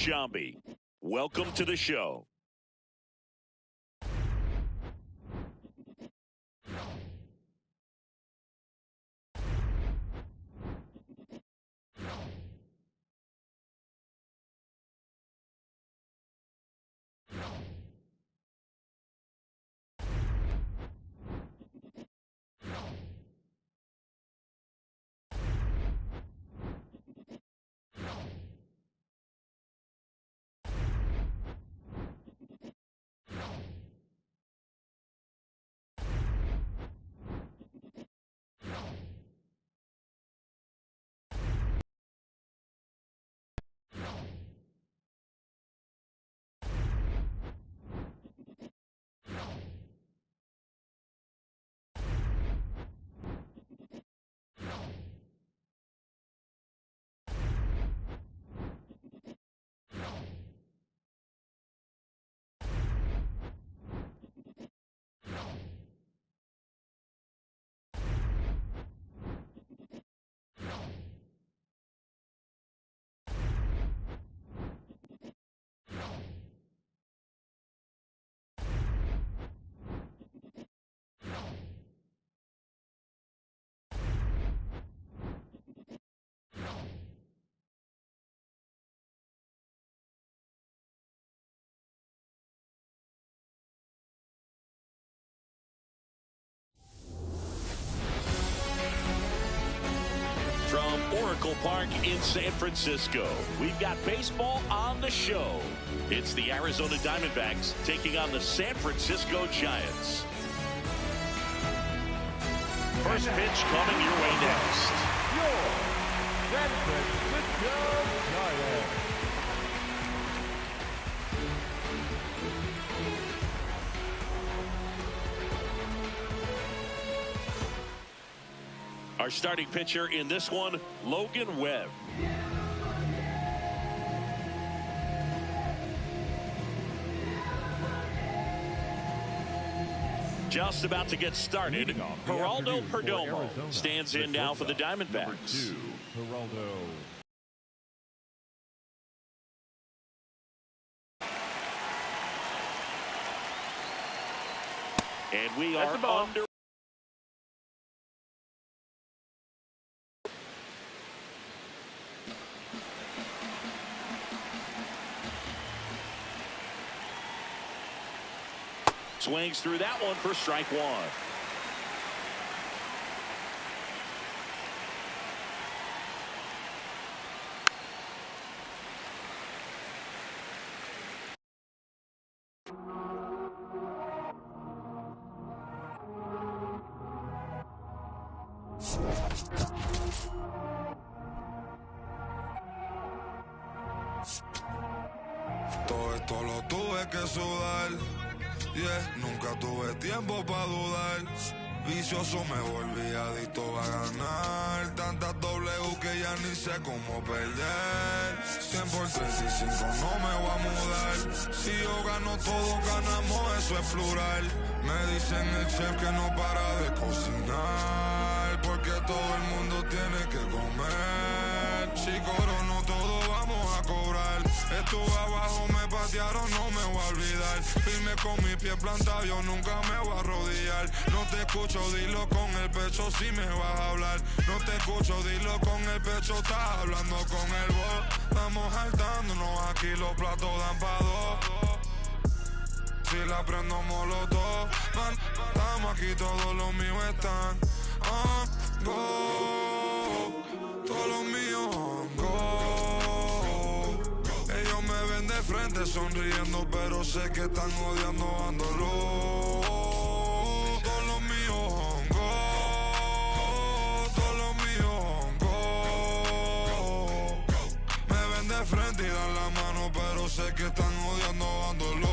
Jambi, welcome to the show. From Oracle Park in San Francisco, we've got baseball on the show. It's the Arizona Diamondbacks taking on the San Francisco Giants. First pitch coming your way next. Your San Francisco Giants. Our starting pitcher in this one, Logan Webb. Just about to get started, Geraldo Perdomo stands in now for the Diamondbacks. Geraldo. And we are under. Swings through that one for strike one. Todo esto lo tuve que sudar. Yeah, nunca tuve tiempo para dudar. Vicioso me volví adicto a ganar. Tantas W que ya ni sé cómo perder. 100 por 35 no me voy a mudar. Si yo gano todos ganamos, eso es plural. Me dicen el chef que no para de cocinar, porque todo el mundo tiene que comer. Si corono todo vamos a cobrar. Estuve abajo, me patearon, no me voy a olvidar. Firme con mi pie plantado, yo nunca me voy a arrodillar. No te escucho, dilo con el pecho si me vas a hablar. No te escucho, dilo con el pecho, estás hablando con el voz. Estamos saltándonos, aquí los platos dan pa' dos. Si la prendo molotov, man, estamos aquí, todos los míos están on go. Todos los míos on go. Ellos me ven de frente sonriendo, pero sé que están odiando, ando loco. Todos los míos on go. Todos los míos on go. Me ven de frente y dan la mano, pero sé que están odiando, ando loco.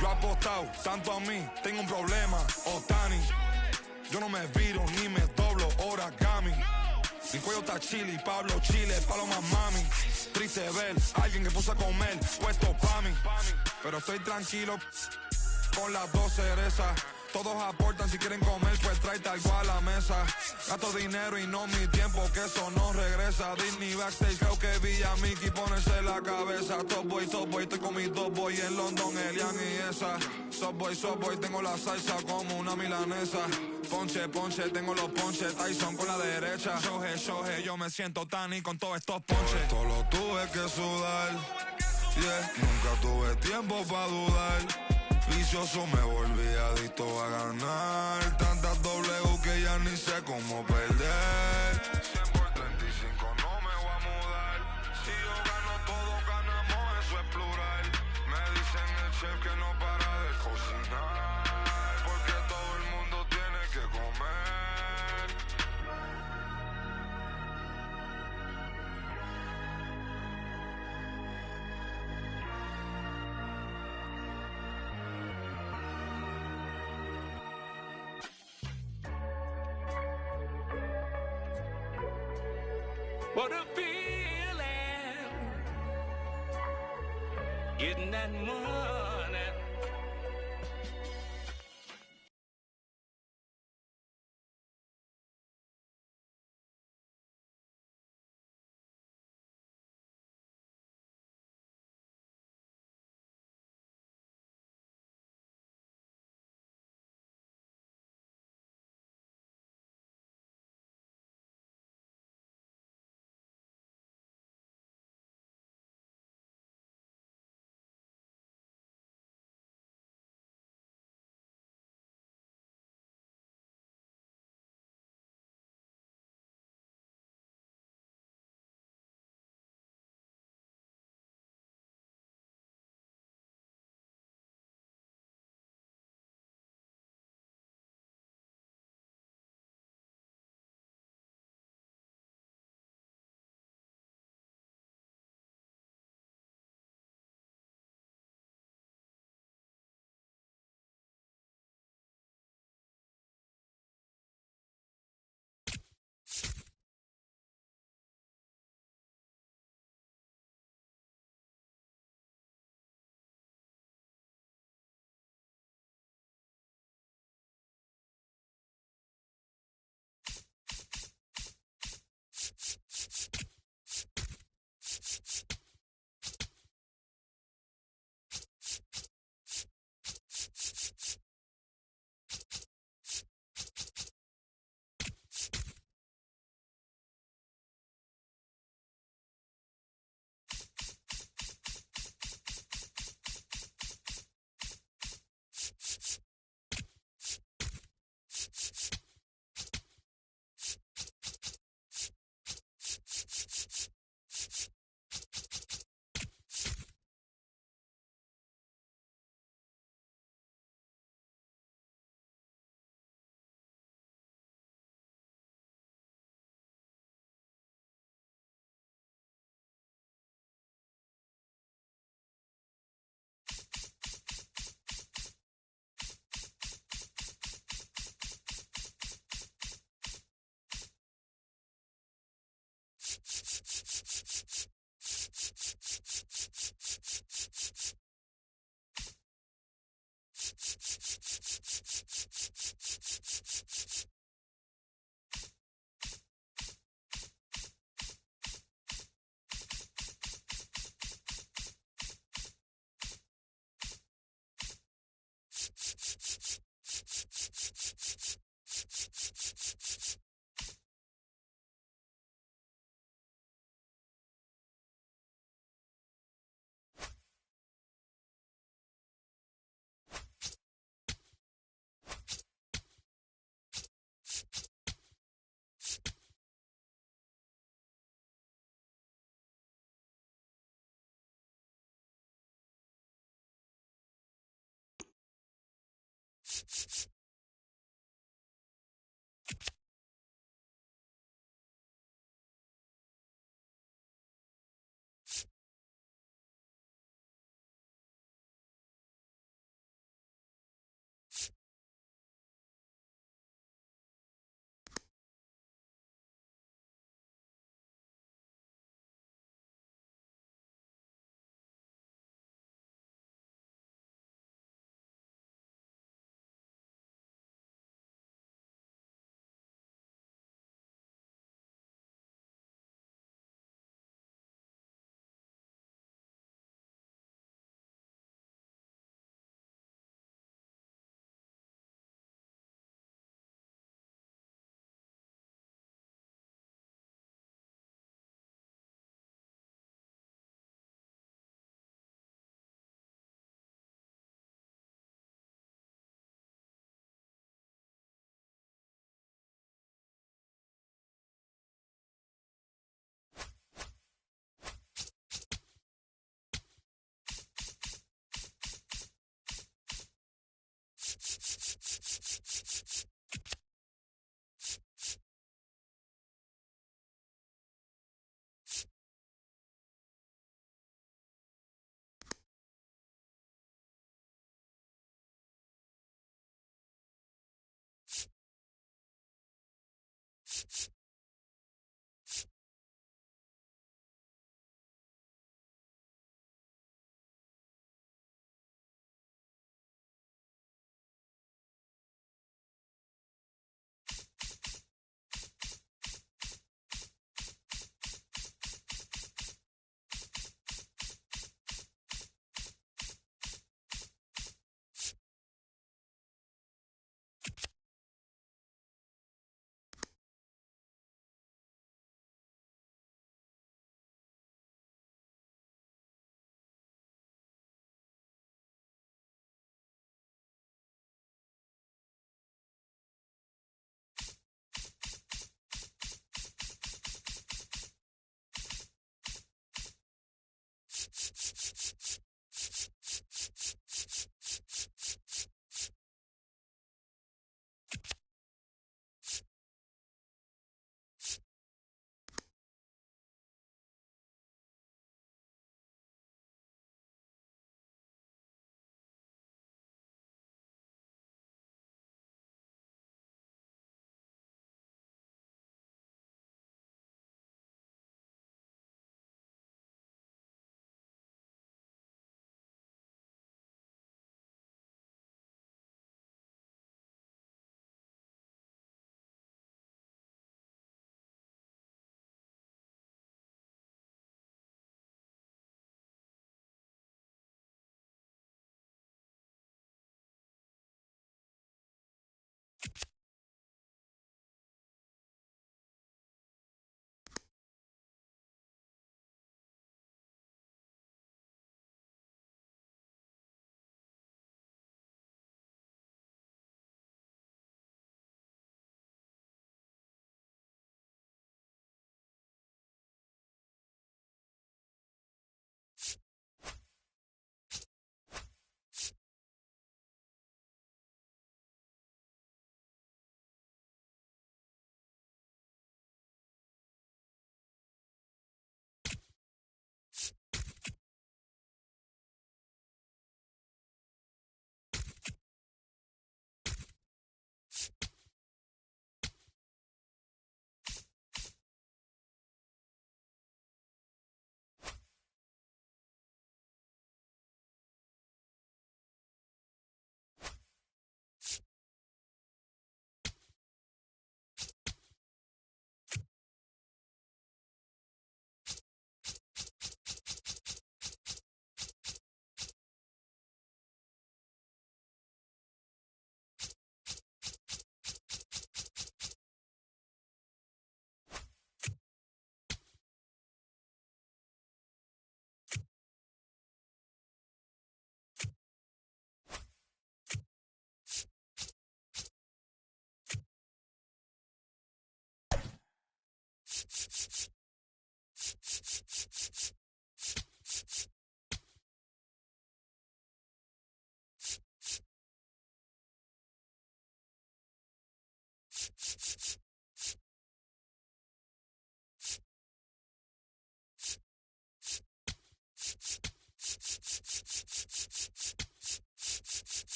Yo he apostado tanto a mí, tengo un problema, Otani. Yo no me viro ni me doblo, origami. Mi cuello está chili, Pablo Chile, paloma mami. triste ver a alguien que puso a comer puesto pa' mí. Pero estoy tranquilo con las dos cerezas. Todos aportan, si quieren comer, pues tráete algo a la mesa. Gasto dinero y no mi tiempo, que eso no regresa. Disney backstage, creo que vi a Mickey ponerse la cabeza. Top boy, estoy con mis dos boy en London, Elian y esa. Subway, tengo la salsa como una milanesa. Ponche, tengo los ponches, Tyson con la derecha. Shoje, yo me siento Tani con todos estos ponches. Todo lo tuve que sudar, yeah. Nunca tuve tiempo pa' dudar. Vicioso me volví adicto a ganar. Tantas W que ya ni sé cómo perder. 100 por 35 no me voy a mudar. Si yo gano, todos ganamos, eso es plural. Me dicen el chef que no para de cocinar, porque todo el mundo tiene que comer. What a feeling, getting that money.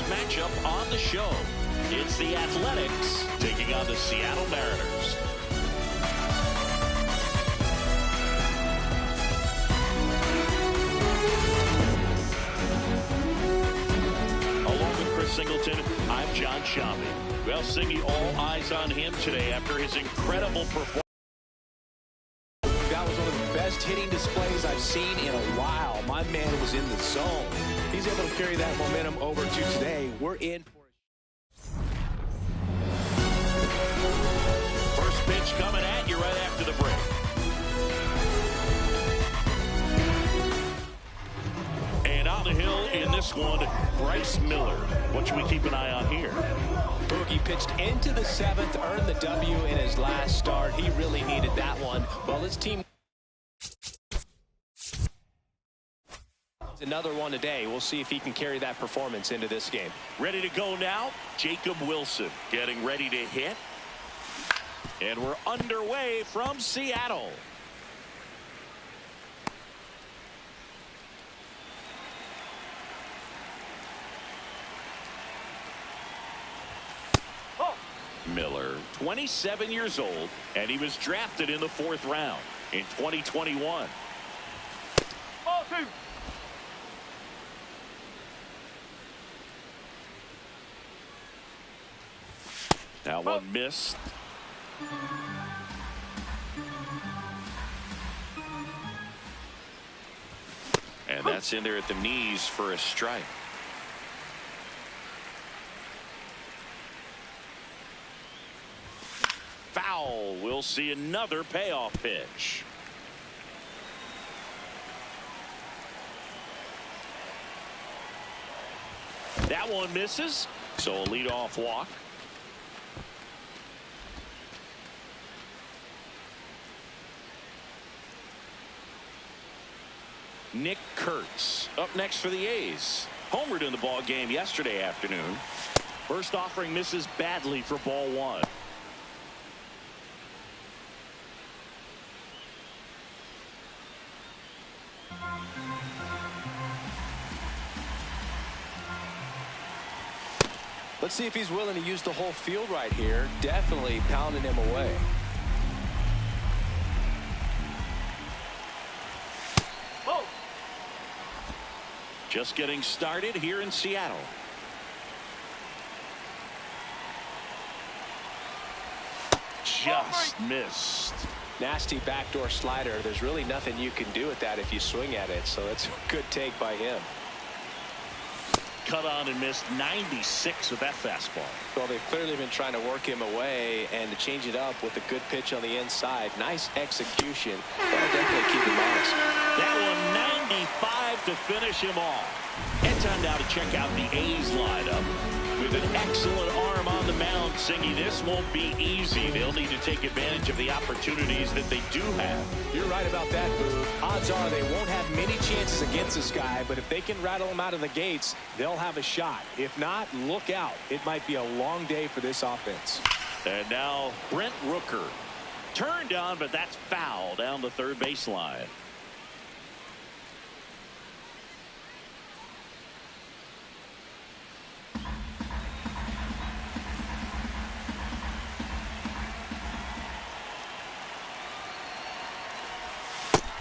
Matchup on the show. It's the Athletics taking on the Seattle Mariners. Along with Chris Singleton, I'm John Shammy. Well, Singy, all eyes on him today after his incredible performance. That was one of the best hitting displays I've seen in a while. My man was in the zone. He's able to carry that momentum over to today. We're in for first pitch coming at you right after the break. And on the hill in this one, Bryce Miller. What should we keep an eye on here? Boogie pitched into the seventh, earned the W in his last start. He really needed that one. Well, his team... Another one today. We'll see if he can carry that performance into this game. Ready to go now. Jacob Wilson getting ready to hit. And we're underway from Seattle. Miller, 27 years old, and he was drafted in the 4th round in 2021. Now one missed. And that's in there at the knees for a strike. Foul. We'll see another payoff pitch. That one misses. So a leadoff walk. Nick Kurtz up next for the A's. Homered in the ball game yesterday afternoon. First offering misses badly for ball 1. Let's see if he's willing to use the whole field right here. Definitely pounding him away. Just getting started here in Seattle. Just missed. Nasty backdoor slider. There's really nothing you can do with that if you swing at it. So it's a good take by him. Cut on and missed 96 with that fastball. Well, they've clearly been trying to work him away and to change it up with a good pitch on the inside. Nice execution. That'll definitely keep him honest. That one 95 to finish him off. And time now to check out the A's lineup. With an excellent arm on the mound, Singy, this won't be easy. They'll need to take advantage of the opportunities that they do have. You're right about that, Boo. Odds are they won't have many chances against this guy, but if they can rattle him out of the gates, they'll have a shot. If not, look out. It might be a long day for this offense. And now Brent Rooker. Turned on, but that's foul down the third baseline.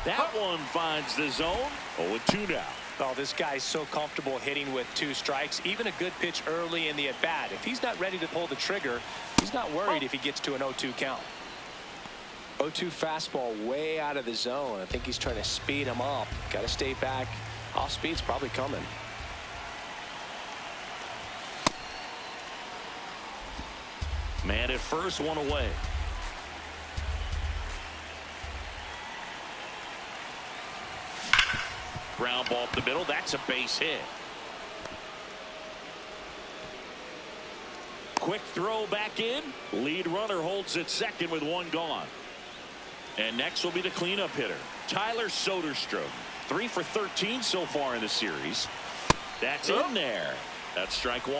That one finds the zone. 0-2 now. Well, this guy's so comfortable hitting with 2 strikes, even a good pitch early in the at-bat. If he's not ready to pull the trigger, he's not worried if he gets to an 0-2 count. 0-2 fastball way out of the zone. I think he's trying to speed him up. Got to stay back. Off speed's probably coming. Man at first, 1 away. Ground ball up the middle. That's a base hit. Quick throw back in. Lead runner holds at second with 1 gone. And next will be the cleanup hitter, Tyler Soderstrom. 3 for 13 so far in the series. That's in there. That's strike 1.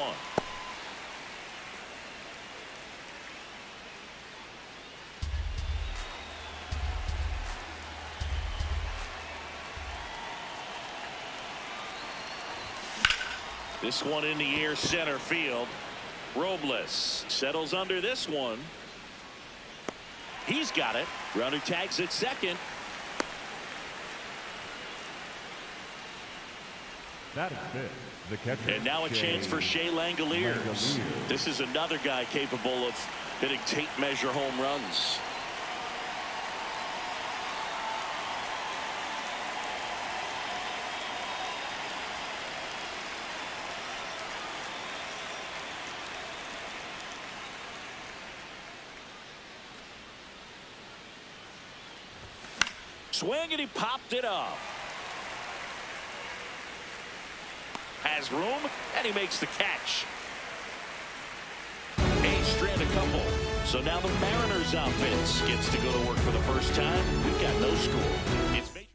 This one in the air, center field. Robles settles under this one. He's got it. Runner tags at second. That is it. The catcher. And now a chance for Shea Langoliers. This is another guy capable of hitting tape measure home runs. Swing, and he popped it up. Has room, and he makes the catch. A strand a couple. So now the Mariners offense gets to go to work for the first time. We've got no score. It's Major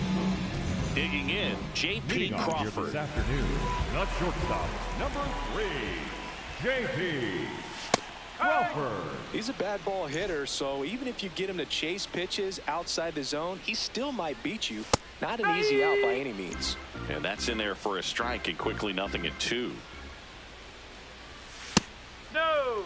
League. Digging in, J.P. Crawford. This afternoon, the shortstop, number 3, J.P. Crawford. He's a bad ball hitter, so even if you get him to chase pitches outside the zone, he still might beat you. Not an easy out by any means. And that's in there for a strike, and quickly 0-2. No.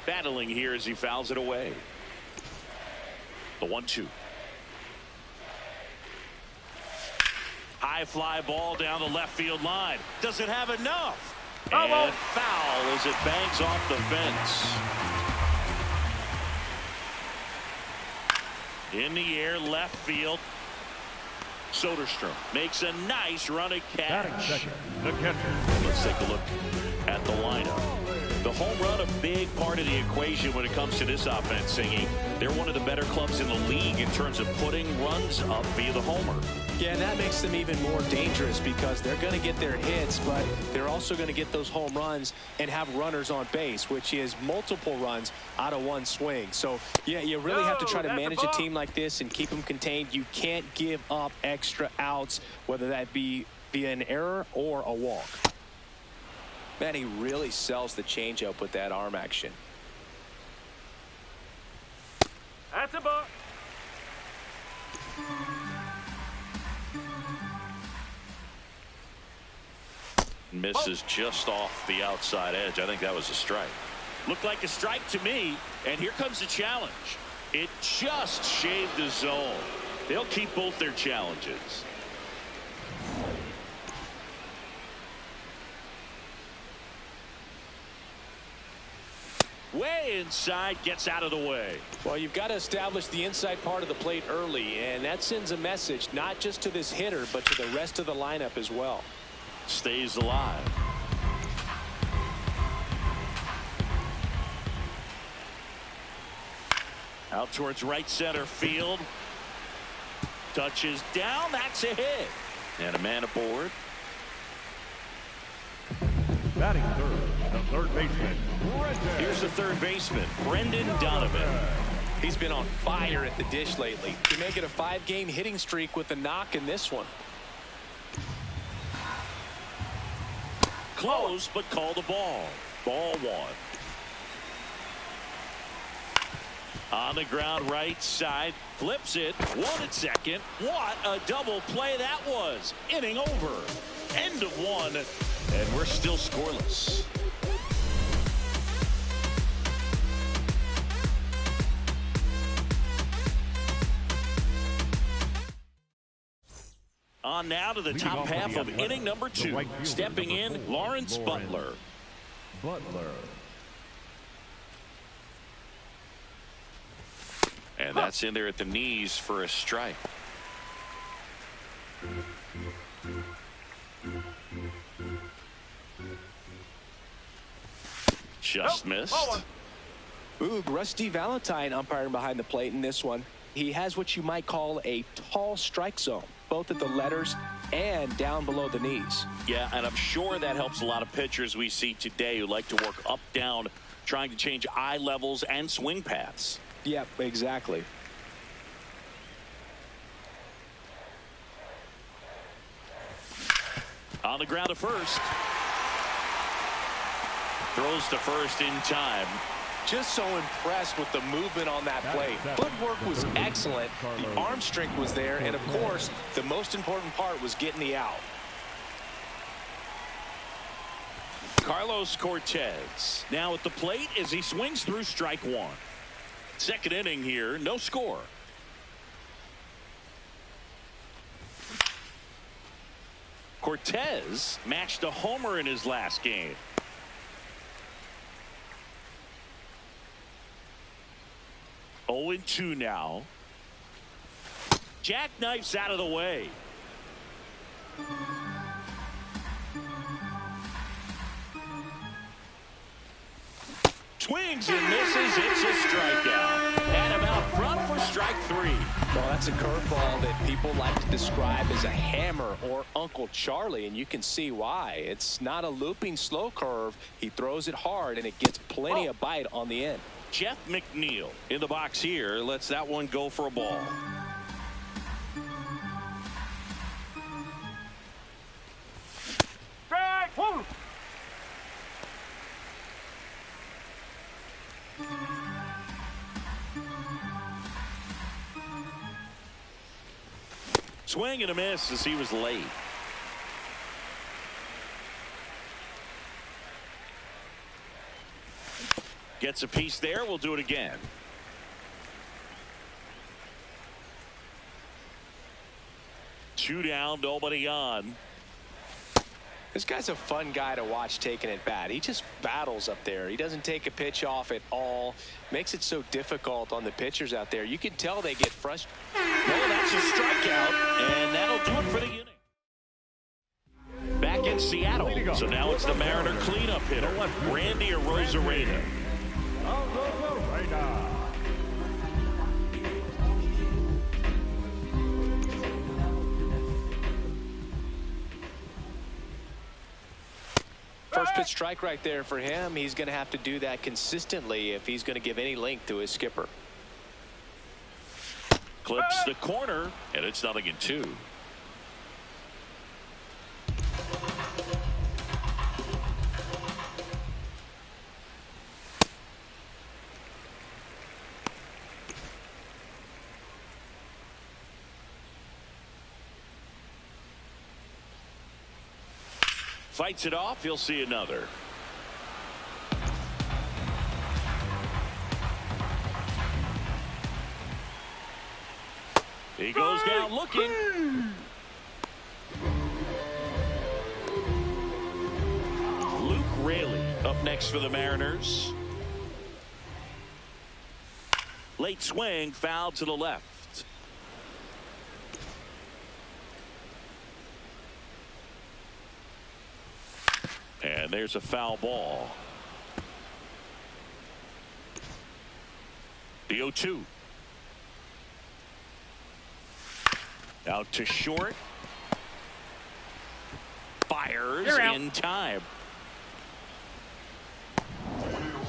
Battling here as he fouls it away. The 1-2. High fly ball down the left field line. Does it have enough? And foul as it bangs off the fence. In the air, left field. Soderstrom makes a nice running catch. Second, the catcher. Let's take a look at the lineup. The home run, a big part of the equation when it comes to this offense, Singy. They're one of the better clubs in the league in terms of putting runs up via the homer. Yeah, and that makes them even more dangerous because they're going to get their hits, but they're also going to get those home runs and have runners on base, which is multiple runs out of one swing. So, yeah, you really have to try to manage a team like this and keep them contained. You can't give up extra outs, whether that be via an error or a walk. Man, he really sells the changeup with that arm action. That's a ball. Misses just off the outside edge. I think that was a strike. Looked like a strike to me, and here comes the challenge. It just shaved the zone. They'll keep both their challenges. Way inside, gets out of the way. Well, you've got to establish the inside part of the plate early, and that sends a message not just to this hitter, but to the rest of the lineup as well. Stays alive. Out towards right center field. Touches down. That's a hit. And a man aboard. Batting third, the third baseman. Here's the third baseman, Brendan Donovan. He's been on fire at the dish lately. To make it a 5-game hitting streak with a knock in this one. Close, but call the ball. Ball 1. On the ground right side, flips it, 1 at second. What a double play that was. Inning over. End of 1, and we're still scoreless. on now to the top half of inning number 2. Stepping in, Lawrence Butler. And that's in there at the knees for a strike. Just missed. Ooh, Rusty Valentine umpiring behind the plate in this one. He has what you might call a tall strike zone, both at the letters and down below the knees. Yeah, and I'm sure that helps a lot of pitchers we see today who like to work up, down, trying to change eye levels and swing paths. Yep, exactly. On the ground to first. Throws to first in time. Just so impressed with the movement on that plate. Footwork was excellent. The arm strength was there. And, of course, the most important part was getting the out. Carlos Cortez now at the plate as he swings through strike 1. Second inning here, no score. Cortez matched a homer in his last game. Oh, 0-2 now. Jackknifes out of the way. Swings and misses. It's a strikeout. And him out front for strike 3. Well, that's a curveball that people like to describe as a hammer or Uncle Charlie, and you can see why. It's not a looping slow curve. He throws it hard, and it gets plenty of bite on the end. Jeff McNeil in the box here lets that one go for a ball. Strike 1. Swing and a miss as he was late. Gets a piece there. We'll do it again. Two down, nobody on. This guy's a fun guy to watch taking at bat. He just battles up there. He doesn't take a pitch off at all. Makes it so difficult on the pitchers out there. You can tell they get frustrated. Well, that's a strikeout, and that'll do it for the inning. Back in Seattle, so now it's the Mariner cleanup hitter, Randy Rosarena. First pitch strike right there for him. He's going to have to do that consistently if he's going to give any length to his skipper. Clips the corner, and it's 0-2. Fights it off. He'll see another. He goes down looking. Luke Raley up next for the Mariners. Late swing, foul to the left. And there's a foul ball. The 0-2. Out to short. Fires in time.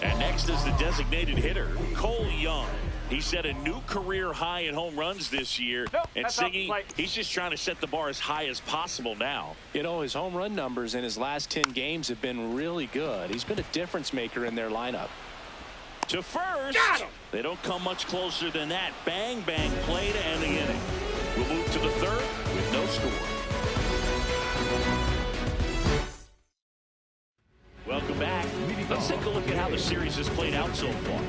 And next is the designated hitter, Cole Young. He set a new career high in home runs this year. And Siggy, he's just trying to set the bar as high as possible now. You know, his home run numbers in his last 10 games have been really good. He's been a difference maker in their lineup. To first. They don't come much closer than that. Bang, bang play to end the inning. We'll move to the third with no score. Welcome back. Let's take a look at how the series has played out so far.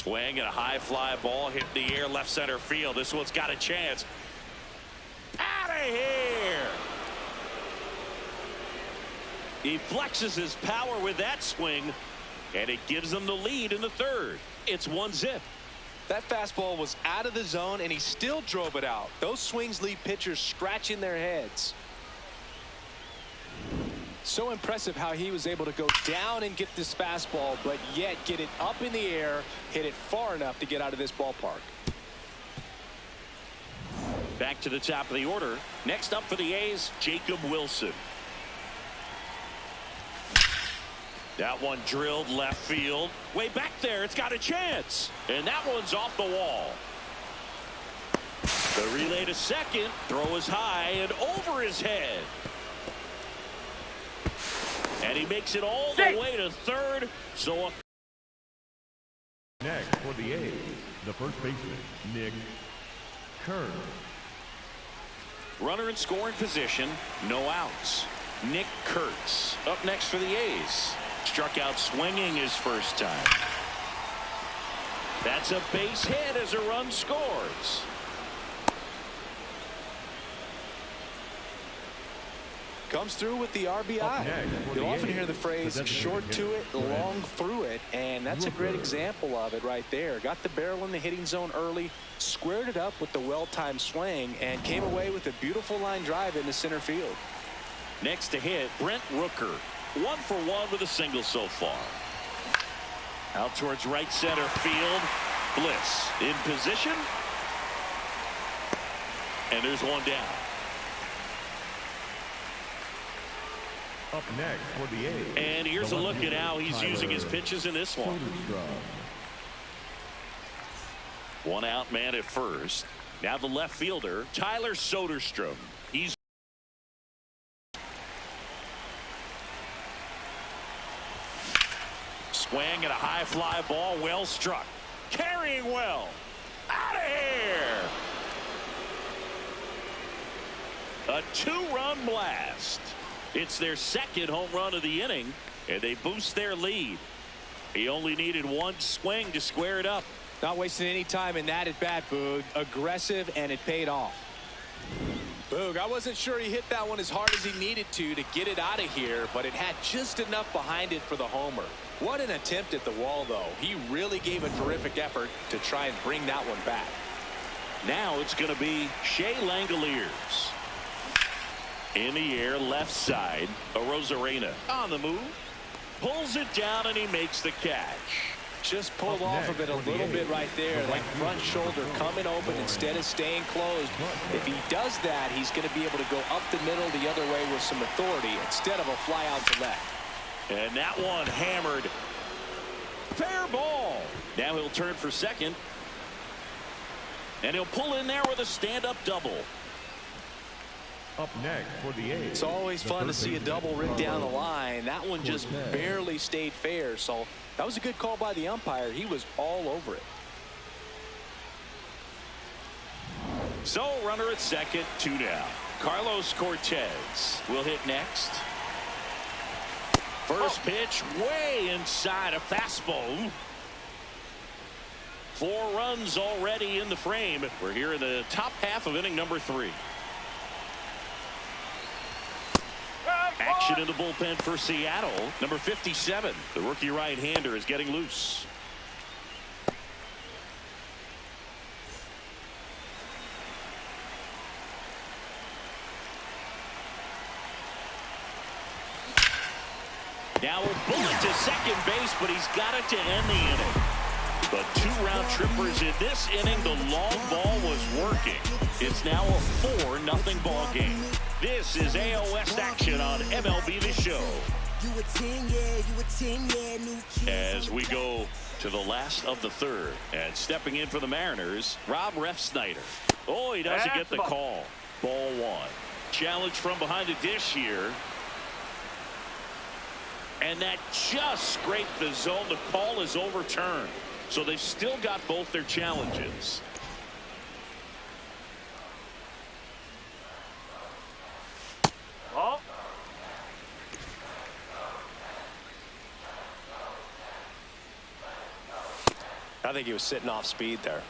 Swing and a high fly ball hit in the air left center field. This one's got a chance. Out of here. He flexes his power with that swing, and it gives them the lead in the third. It's 1-0. That fastball was out of the zone, and he still drove it out. Those swings leave pitchers scratching their heads. So impressive how he was able to go down and get this fastball, but yet get it up in the air, hit it far enough to get out of this ballpark. Back to the top of the order. Next up for the A's, Jacob Wilson. That one drilled left field. Way back there, it's got a chance. And that one's off the wall. The relay to second. Throw is high and over his head. And he makes it all the way to third. So Next for the A's, the first baseman, Nick Kurtz. runner in scoring position, no outs. Nick Kurtz up next for the A's. Struck out swinging his first time. That's a base hit as a run scores. Comes through with the RBI. You'll often hear the phrase short to it, long through it, and that's a great example of it right there. Got the barrel in the hitting zone early, squared it up with the well-timed swing, and came away with a beautiful line drive into center field. Next to hit, Brent Rooker. 1 for 1 with a single so far. Out towards right center field. Bliss in position. And there's one down. Up next for the A's. And here's a look at how he's using his pitches in this one. One out man at first. Now the left fielder, Tyler Soderstrom. He's swing and a high fly ball, well struck. Carrying well. Out of here. A 2-run blast. It's their second home run of the inning, and they boost their lead. He only needed one swing to square it up. Not wasting any time in that at bat, Boog. Aggressive, and it paid off. Boog, I wasn't sure he hit that one as hard as he needed to get it out of here, but it had just enough behind it for the homer. What an attempt at the wall, though. He really gave a terrific effort to try and bring that one back. Now it's going to be Shea Langoliers. In the air, left side. Arozarena on the move. Pulls it down, and he makes the catch. Just pulled off of it a little bit right there. That front shoulder coming open instead of staying closed. If he does that, he's going to be able to go up the middle the other way with some authority instead of a fly out to left. And that one hammered. Fair ball. Now he'll turn for second. And he'll pull in there with a stand-up double. Up next for the A's. It's always fun to see a double ring down the line. That one just barely stayed fair. So that was a good call by the umpire. He was all over it. So runner at second, 2 down. Carlos Cortez will hit next. First pitch way inside, a fastball. 4 runs already in the frame. We're here in the top half of inning number 3. Action in the bullpen for Seattle. Number 57, the rookie right-hander, is getting loose. Now a bullet to second base, but he's got it to end the inning. But 2 round trippers in this inning. The long ball was working. It's now a 4-0 ball game. This is AOS action on MLB the Show. As we go to the last of the third, and stepping in for the Mariners, Rob Refsnyder. Oh, he doesn't get the call. Ball 1. Challenge from behind the dish here. And that just scraped the zone. The call is overturned. So they've still got both their challenges. Oh. Now I think he was sitting off speed there.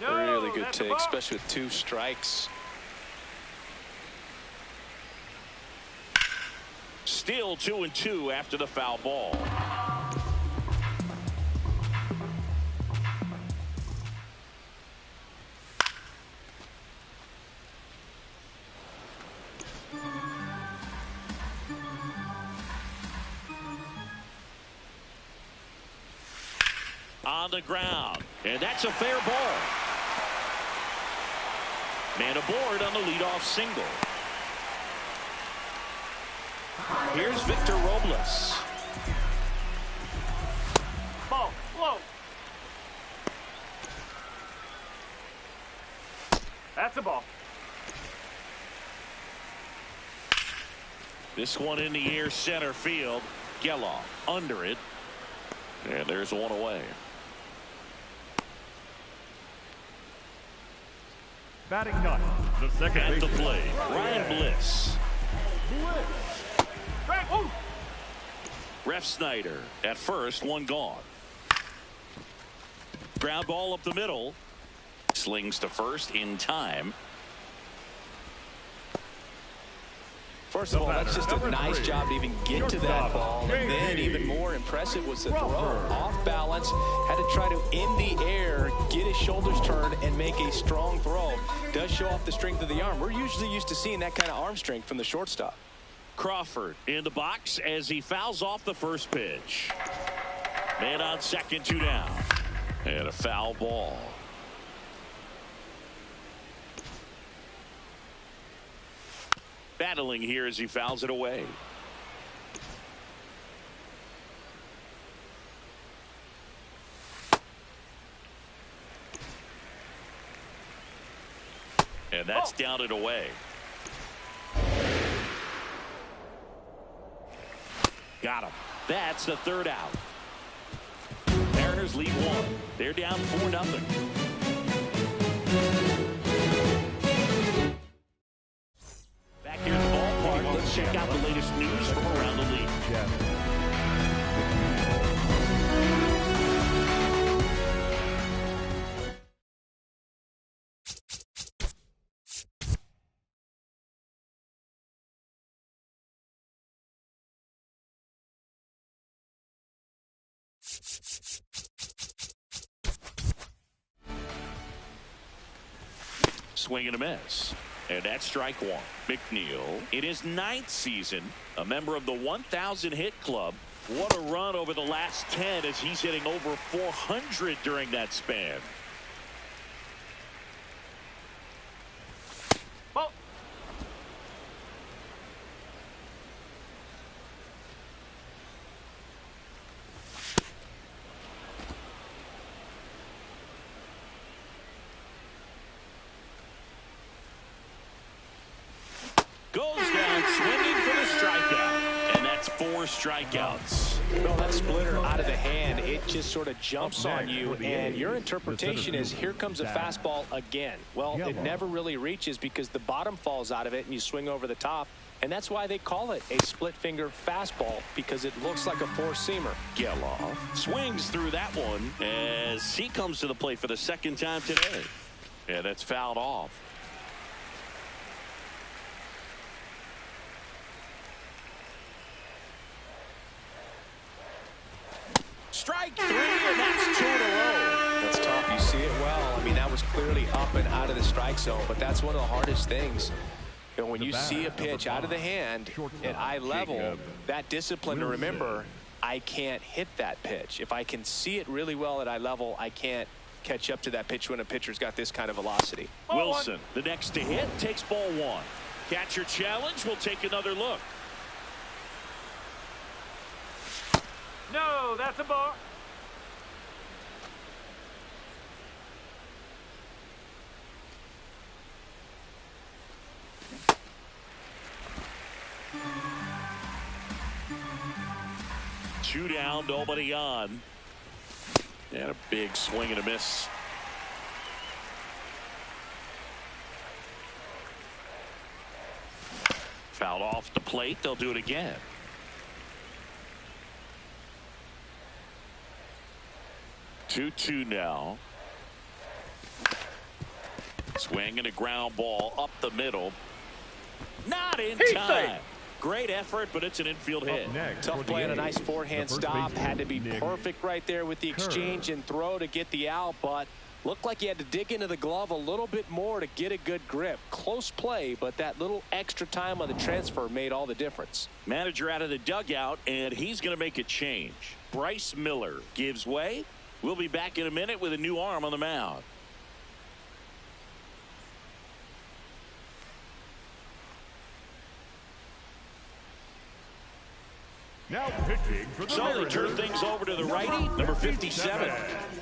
Really good take, especially with 2 strikes. Still 2-2 after the foul ball. On the ground, and that's a fair ball. Man aboard on the leadoff single. Here's Victor Robles. Ball, low. That's a ball. This one in the air, center field. Geloff under it. And there's one away. Batting ninth, the second At the baseman, plate, Ryan Bliss. Ref Snyder at first, one gone. Ground ball up the middle. Slings to first in time. First of all, that's just a nice job to even get to that ball. And then even more impressive was the throw. Off balance, had to try to, in the air, get his shoulders turned and make a strong throw. Does show off the strength of the arm. We're usually used to seeing that kind of arm strength from the shortstop. Crawford in the box as he fouls off the first pitch. Man on second, 2 down. And a foul ball. Battling here as he fouls it away. And that's down and away. Got him. That's the 3rd out. Mariners lead 1. They're down 4-0. Back here at the ballpark, let's check out the latest news from around the league. Swing and a miss. And that's strike 1. McNeil in his 9th season, a member of the 1,000 hit club. What a run over the last 10 as he's hitting over 400 during that span. Ball. Goes down swinging for the strikeout. And that's 4 strikeouts. Well, that splitter out of the hand, it just sort of jumps on you, and your interpretation is, here comes a fastball again. Well, it never really reaches because the bottom falls out of it and you swing over the top, and that's why they call it a split finger fastball, because it looks like a 4-seamer. Geloff swings through that one as he comes to the plate for the 2nd time today. And that's fouled off. Strike 3, and that's 2 in a row. That's tough. You see it well. I mean, that was clearly up and out of the strike zone, but that's one of the hardest things. You know, when you see a pitch out of the hand at eye level, that discipline to remember, I can't hit that pitch. If I can see it really well at eye level, I can't catch up to that pitch when a pitcher's got this kind of velocity. Wilson, the next to hit, takes ball 1. Catcher challenge. We'll take another look. No, that's a ball. Two down, nobody on. And a big swing and a miss. Fouled off the plate. They'll do it again. 2-2 now. Swing and a ground ball up the middle. Not in time. Great effort, but it's an infield hit. Tough play on a nice forehand stop. Had to be perfect right there with the exchange and throw to get the out, but looked like he had to dig into the glove a little bit more to get a good grip. Close play, but that little extra time on the transfer made all the difference. Manager out of the dugout, and he's going to make a change. Bryce Miller gives way. We'll be back in a minute with a new arm on the mound. Now pitching for the So they turn things over to the righty, number 57.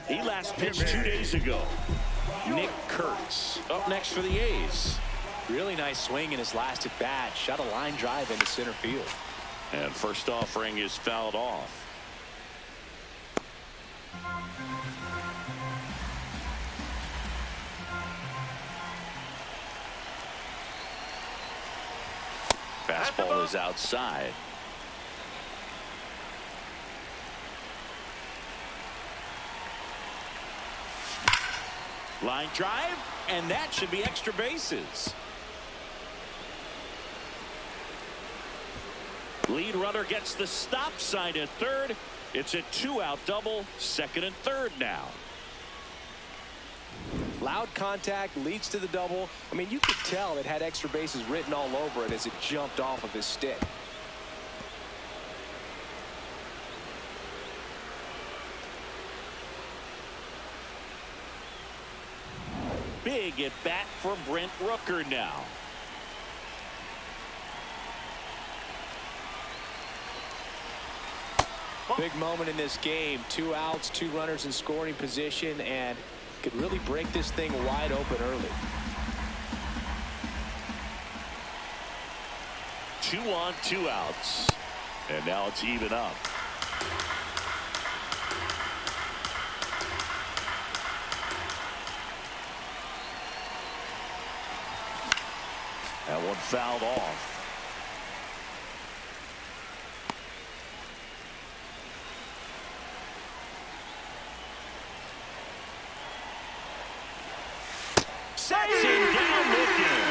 He last pitched 2 days ago. Nick Kurtz up next for the A's. Really nice swing in his last at bat. Shot a line drive into center field. And first offering is fouled off. Fastball is outside. Line drive, and that should be extra bases. Lead runner gets the stop sign at third. It's a 2-out double, second and third now. Loud contact leads to the double. I mean, you could tell it had extra bases written all over it as it jumped off of his stick. Big at bat for Brent Rooker now. Big moment in this game. 2 outs, 2 runners in scoring position, and could really break this thing wide open early. 2 on, 2 outs. And now it's even up. That one fouled off. Sets him down looking.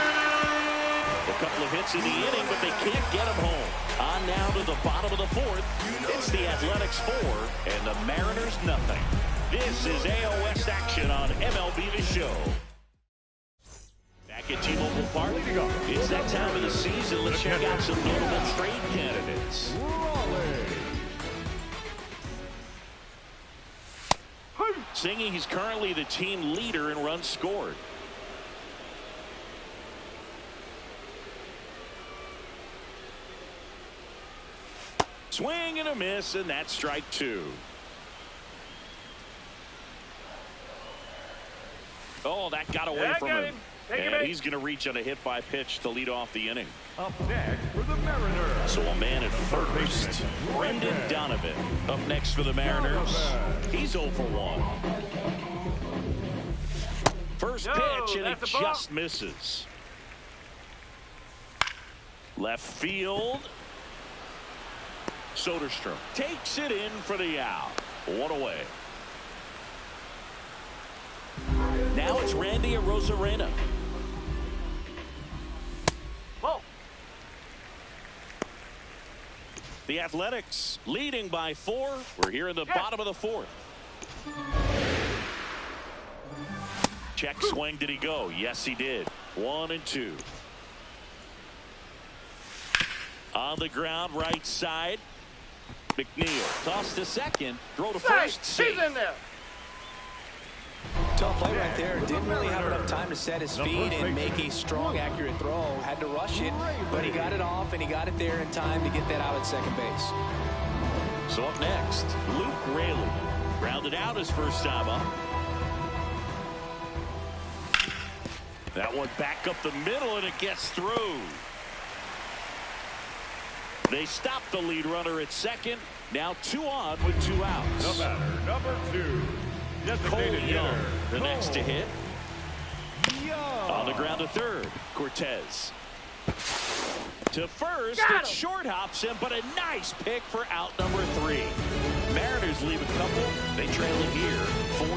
A couple of hits in the inning, but they can't get him home. On now to the bottom of the fourth. It's the Athletics 4 and the Mariners nothing. This is AL West action on MLB the Show. Back at T-Mobile Park, it's that time of the season. Let's check out some notable trade candidates. Singing, he's currently the team leader in runs scored. Swing and a miss, and that's strike 2. Oh, that got away from him. And he's going to reach on a hit by pitch to lead off the inning. Up next for the Mariners. So a man at first, Brendan Donovan. Up next for the Mariners, he's 0 for 1. First pitch, and it just misses. Left field. Soderstrom takes it in for the out. 1 away. Now it's Randy Arozarena. Whoa. The Athletics leading by 4. We're here in the bottom of the 4th. Check swing. Did he go? Yes, he did. 1 and 2. On the ground, right side. McNeil toss to second. Throw to first. He's in there. Tough play right there. Didn't really have enough time to set his feet and make a strong, accurate throw. Had to rush it, but he got it off, and he got it there in time to get that out at second base. So up next, Luke Raley. Grounded out his first time up. That one back up the middle, and it gets through. They stop the lead runner at second. Now 2 on with 2 outs. The batter, number 2. Cole Young, the next to hit. Young. On the ground to third. Cortez. To first, it short hops him, but a nice pick for out number 3. Mariners leave a couple. They trail it here 4-0.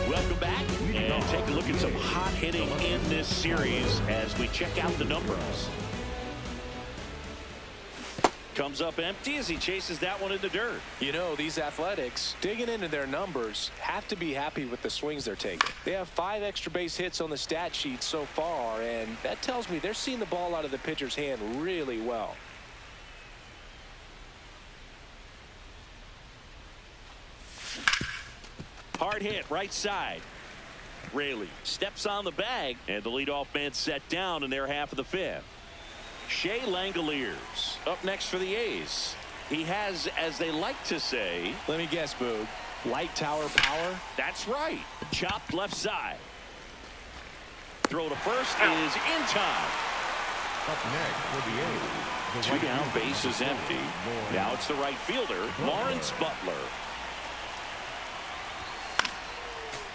Welcome back, and take a look at some hot hitting in this series as we check out the numbers. Comes up empty as he chases that one in the dirt. You know, these Athletics, digging into their numbers, have to be happy with the swings they're taking. They have 5 extra base hits on the stat sheet so far, and that tells me they're seeing the ball out of the pitcher's hand really well. Hard hit, right side. Raley steps on the bag, and the leadoff man set down in their half of the 5th. Shea Langoliers up next for the A's. He has, as they like to say, let me guess, Boog, light tower power? That's right. Chopped left side. Throw to first is in time. Up next for the A's. 2 down, base is empty. Now it's the right fielder, Lawrence Butler.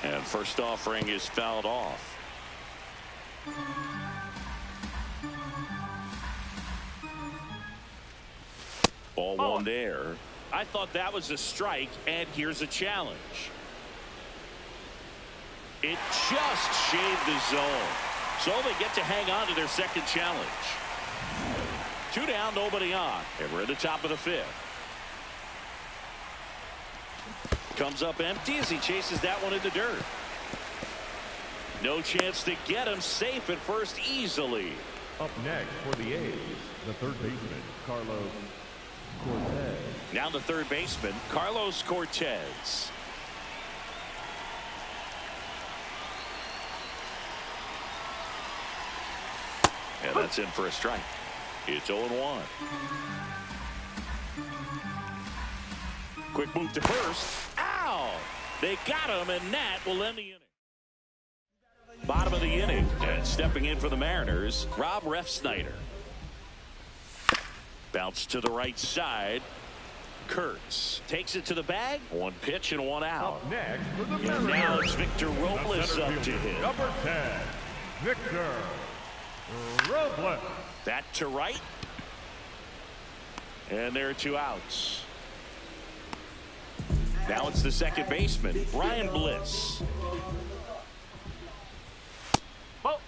And first offering is fouled off. Ball one there. I thought that was a strike, and here's a challenge. It just shaved the zone. So they get to hang on to their second challenge. 2 down, nobody on. And we're at the top of the 5th. Comes up empty as he chases that one in the dirt. No chance to get him. Safe at first easily. Up next for the A's, the third baseman, Carlos Cortez. Now the third baseman, Carlos Cortez. And that's in for a strike. It's 0-1. Quick move to first. Ow! They got him, and that will end the inning. Bottom of the inning, and stepping in for the Mariners, Rob Refsnyder. Bounce to the right side. Kurtz takes it to the bag. 1 pitch and 1 out. Up next for the Mariners. And now it's Victor Robles up to hit. Number 10, Victor Robles. That to right. And there are 2 outs. Now it's the second baseman, Brian Bliss. Oh.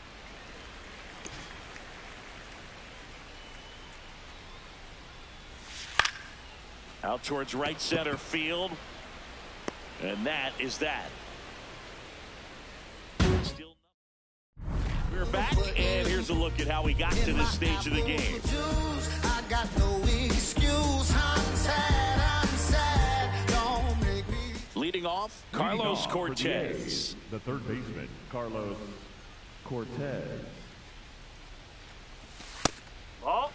Out towards right center field. And that is that. Still we're back, and here's a look at how we got to this stage of the game. I got no excuse. I'm sad. Don't make me. Leading off, Carlos Cortez. The third baseman, Carlos Cortez. Ball.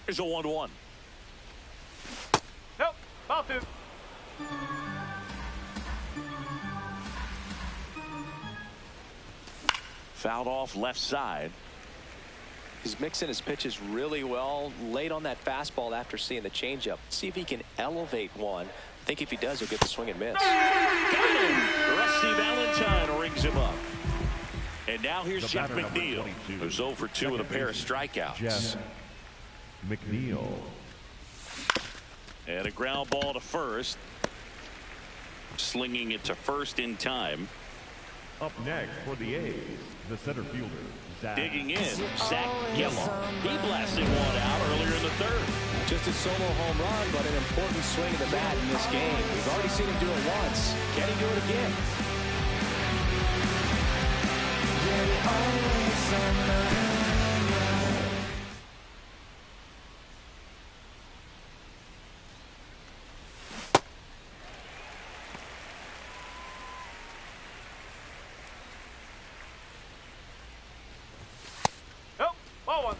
Here's a 1-1. Nope. Ball 2. Fouled off left side. He's mixing his pitches really well. Late on that fastball after seeing the changeup. See if he can elevate one. I think if he does, he'll get the swing and miss. Got him. Rusty Valentine rings him up. And now here's Jeff McNeil, who's 0 for 2 with a pair of strikeouts. Jeff McNeil. And a ground ball to first. Slinging it to first in time. Up next for the A's, the center fielder, Zach. Digging in, Zach Geller. He blasted one out earlier in the 3rd. Just a solo home run, but an important swing of the bat in this game. We've already seen him do it once. Can he do it again? Nope. Ball 1.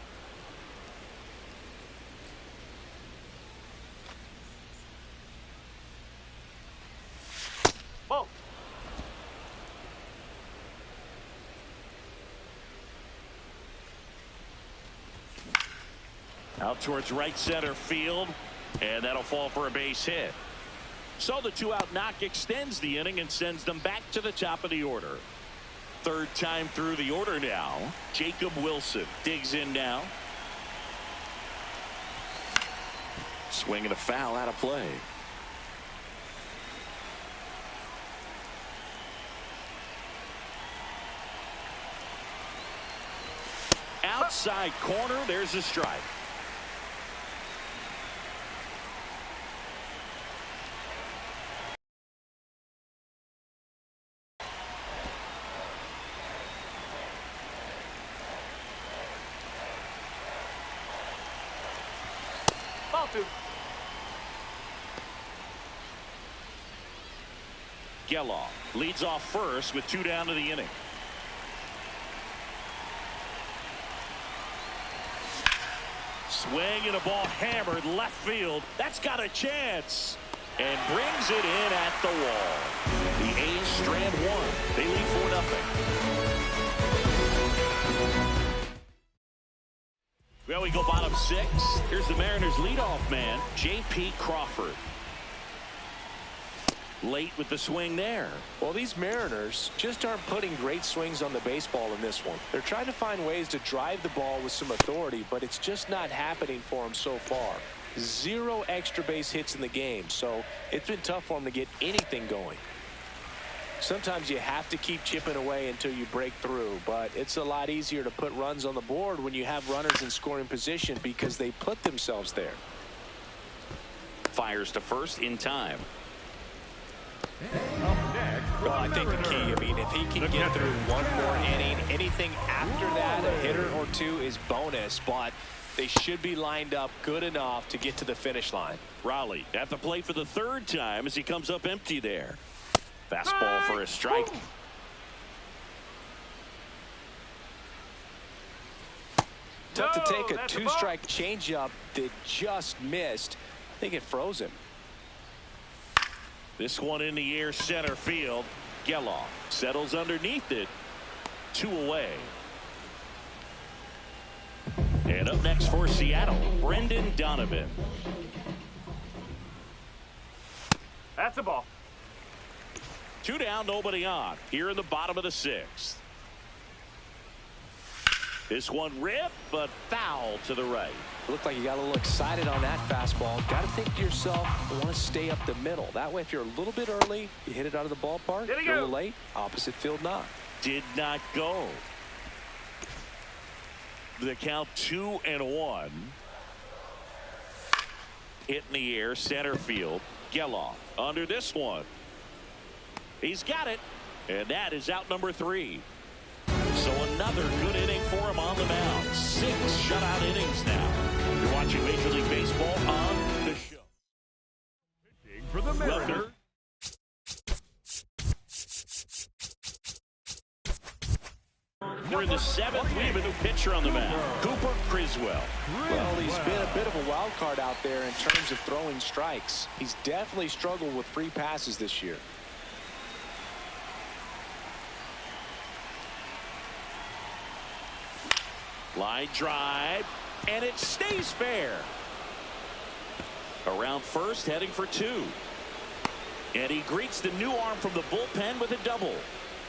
Ball. Out towards right center field, and that'll fall for a base hit. So the 2-out knock extends the inning and sends them back to the top of the order. Third time through the order now. Jacob Wilson digs in now. Swing and a foul out of play. Outside corner, there's a strike. Ball 2. Geloff leads off first with 2 down to the inning. Swing and a ball hammered left field. That's got a chance. And brings it in at the wall. The A's strand 1. They lead 4-0. Well, we go bottom 6. Here's the Mariners leadoff man, J.P. Crawford. Late with the swing there. Well, these Mariners just aren't putting great swings on the baseball in this one. They're trying to find ways to drive the ball with some authority, but it's just not happening for them so far. 0 extra base hits in the game, so it's been tough for them to get anything going. Sometimes you have to keep chipping away until you break through, but it's a lot easier to put runs on the board when you have runners in scoring position because they put themselves there. Fires to first in time. Up next, Well, I think the key, I mean, if he can get through one more inning, anything after that, a hitter or 2 is bonus, but they should be lined up good enough to get to the finish line. Raleigh at the plate for the 3rd time as he comes up empty there. Fastball for a strike. Tough to take a 2-strike changeup that just missed. I think it froze him. This one in the air center field. Geloff settles underneath it. 2 away. And up next for Seattle, Brendan Donovan. That's a ball. 2 down, nobody on. Here in the bottom of the 6th. This one ripped, but foul to the right. Looked like you got a little excited on that fastball. Got to think to yourself, I want to stay up the middle. That way, if you're a little bit early, you hit it out of the ballpark. Did he a little go? late, opposite field knock. Did not go. The count 2-1. Hit in the air, center field. Geloff under this one. He's got it, and that is out number 3. So another good inning for him on the mound. 6 shutout innings now. You're watching Major League Baseball on the show. for the Mariners. We're in the 7th. We have a new pitcher on the mound, Cooper Criswell. Well, he's been a bit of a wild card out there in terms of throwing strikes. He's definitely struggled with free passes this year. Line drive, and it stays fair. Around first, heading for 2. And he greets the new arm from the bullpen with a double.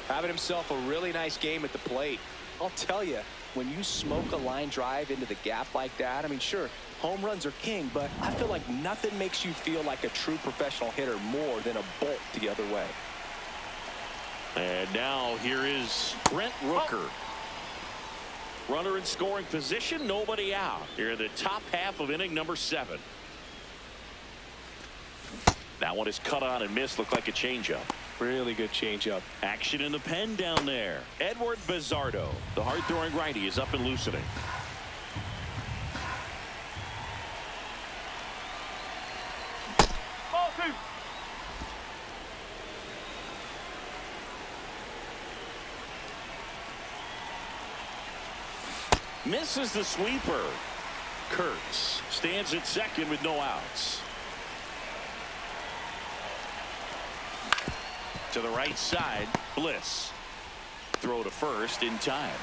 Having himself a really nice game at the plate. I'll tell you, when you smoke a line drive into the gap like that, I mean, sure, home runs are king, but I feel like nothing makes you feel like a true professional hitter more than a bolt the other way. And now here is Brent Rooker. Runner in scoring position, nobody out. Here in the top half of inning number 7. That one is cut on and missed. Looked like a changeup. Really good changeup. Action in the pen down there. Edward Bizzardo, the hard-throwing righty, is up and loosening. Ball 2. Misses the sweeper. Kurtz stands at second with no outs. To the right side, Bliss. Throw to first in time.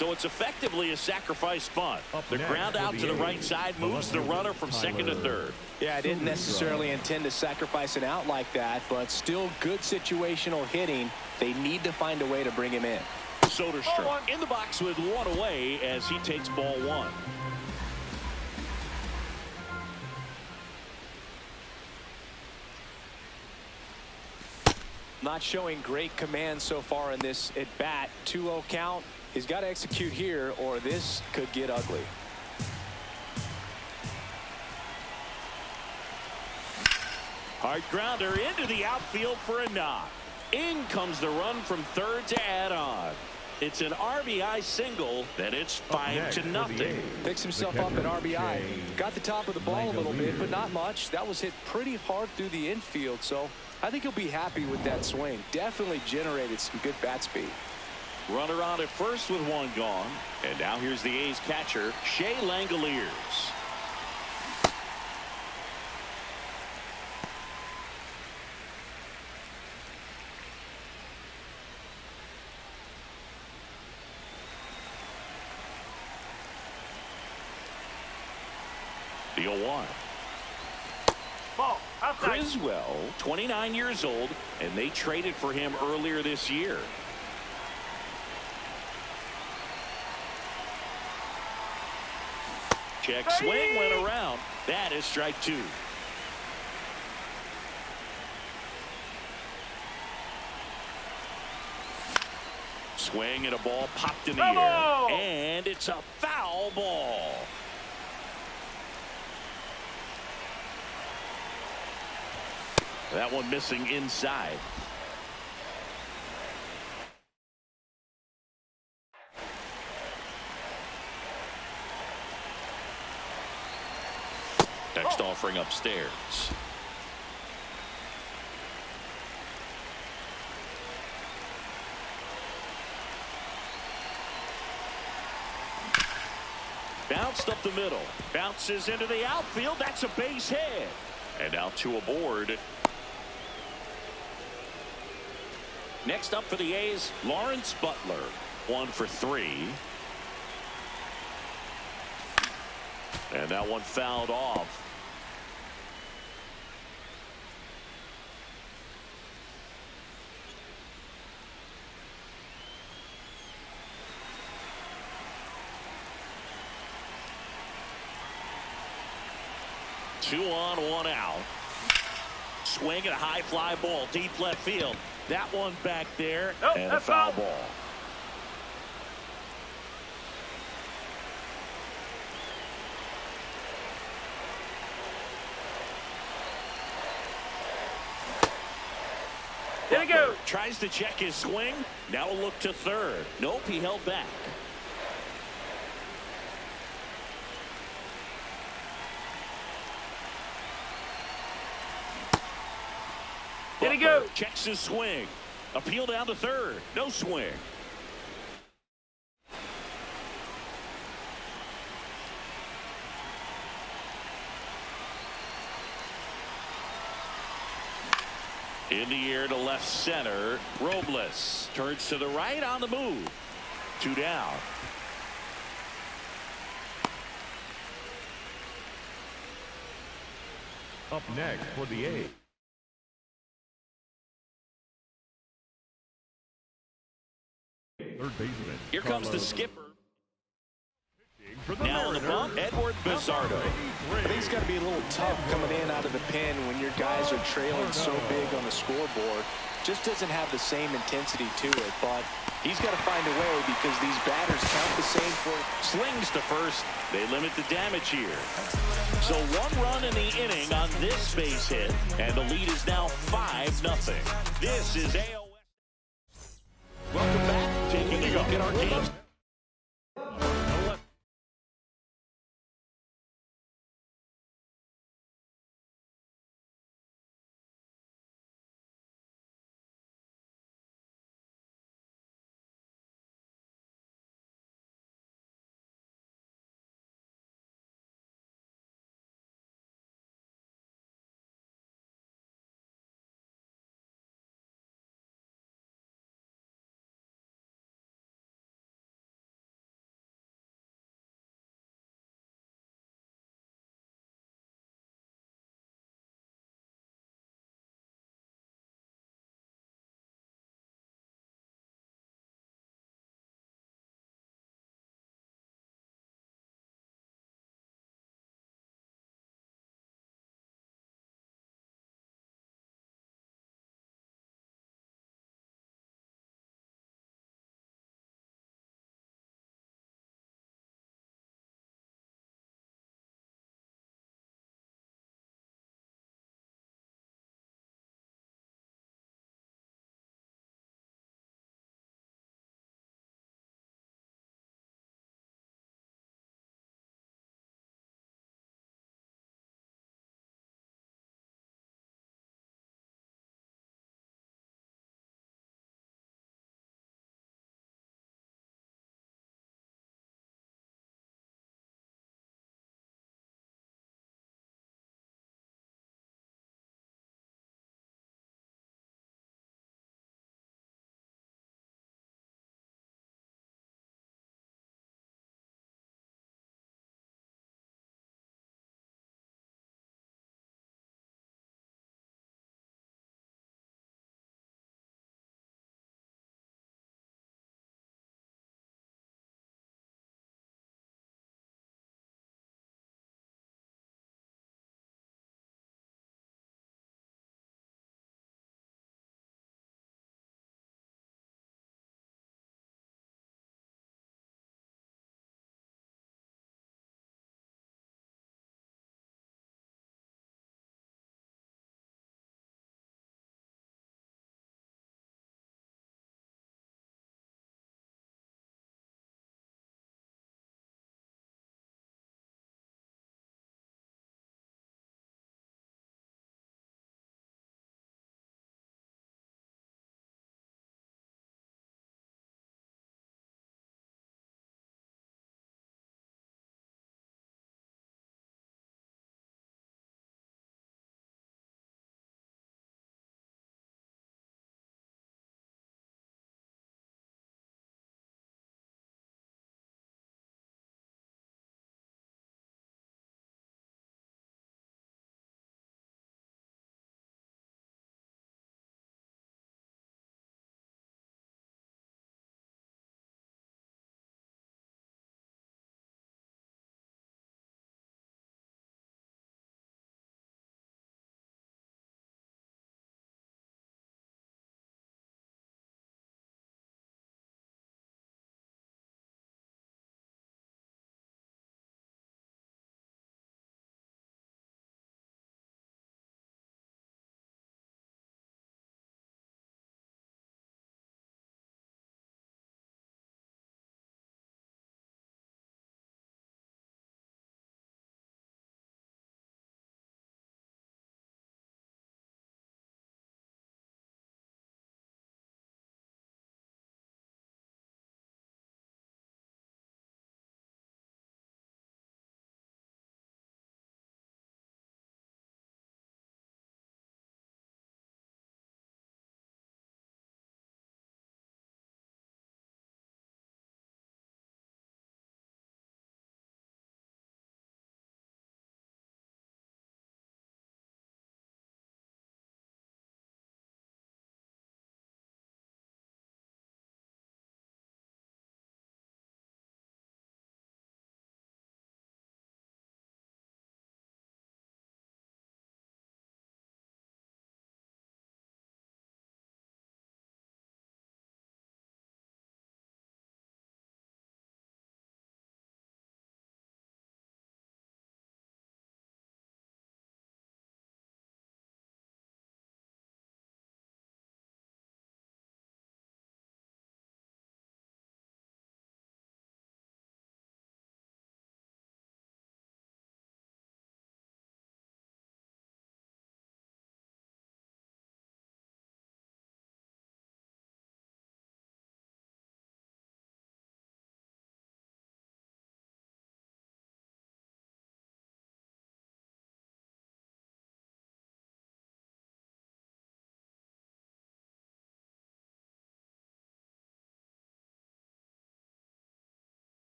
So it's effectively a sacrifice bunt. The next ground for out the to the A's, right side moves the runner from second to third. Yeah, I didn't necessarily intend to sacrifice an out like that, but still good situational hitting. They need to find a way to bring him in. Soderstrom in the box with one away as he takes ball one. Not showing great command so far in this at bat. 2-0 count. He's got to execute here or this could get ugly. Hard grounder into the outfield for a knock. In comes the run from third to add on. It's an RBI single, then it's 5-0. Picks himself up at RBI. Got the top of the ball a little bit, but not much. That was hit pretty hard through the infield, so I think he'll be happy with that swing. Definitely generated some good bat speed. Runner on at first with one gone. And now here's the A's catcher, Shea Langoliers. The 0-1. Ball. Outside. Criswell, 29 years old, and they traded for him earlier this year. Check swing went around. That is strike two. Swing and a ball popped in the air. And it's a foul ball. That one missing inside. Next offering upstairs. Bounced up the middle. Bounces into the outfield. That's a base hit. And now two aboard. Next up for the A's, Lawrence Butler. 1 for 3. And that one fouled off. Two on, one out. Swing and a high fly ball deep left field. That one back there, and a foul ball. There you go. Tries to check his swing. Now a look to third. Nope, he held back. There you go. Checks his swing. Appeal down to third. No swing. In the air to left center. Robles turns to the right on the move. 2 down. Up next for the A's. Third baseman. Here comes the skipper. For Now on the bump, Edward Bizardo. I think it's got to be a little tough coming in out of the pen when your guys are trailing so big on the scoreboard. Just doesn't have the same intensity to it, but he's got to find a way because these batters count the same for Slings to first. They limit the damage here. So 1 run in the inning on this base hit, and the lead is now 5-0. This is AOS. Welcome back. Taking a look at our games.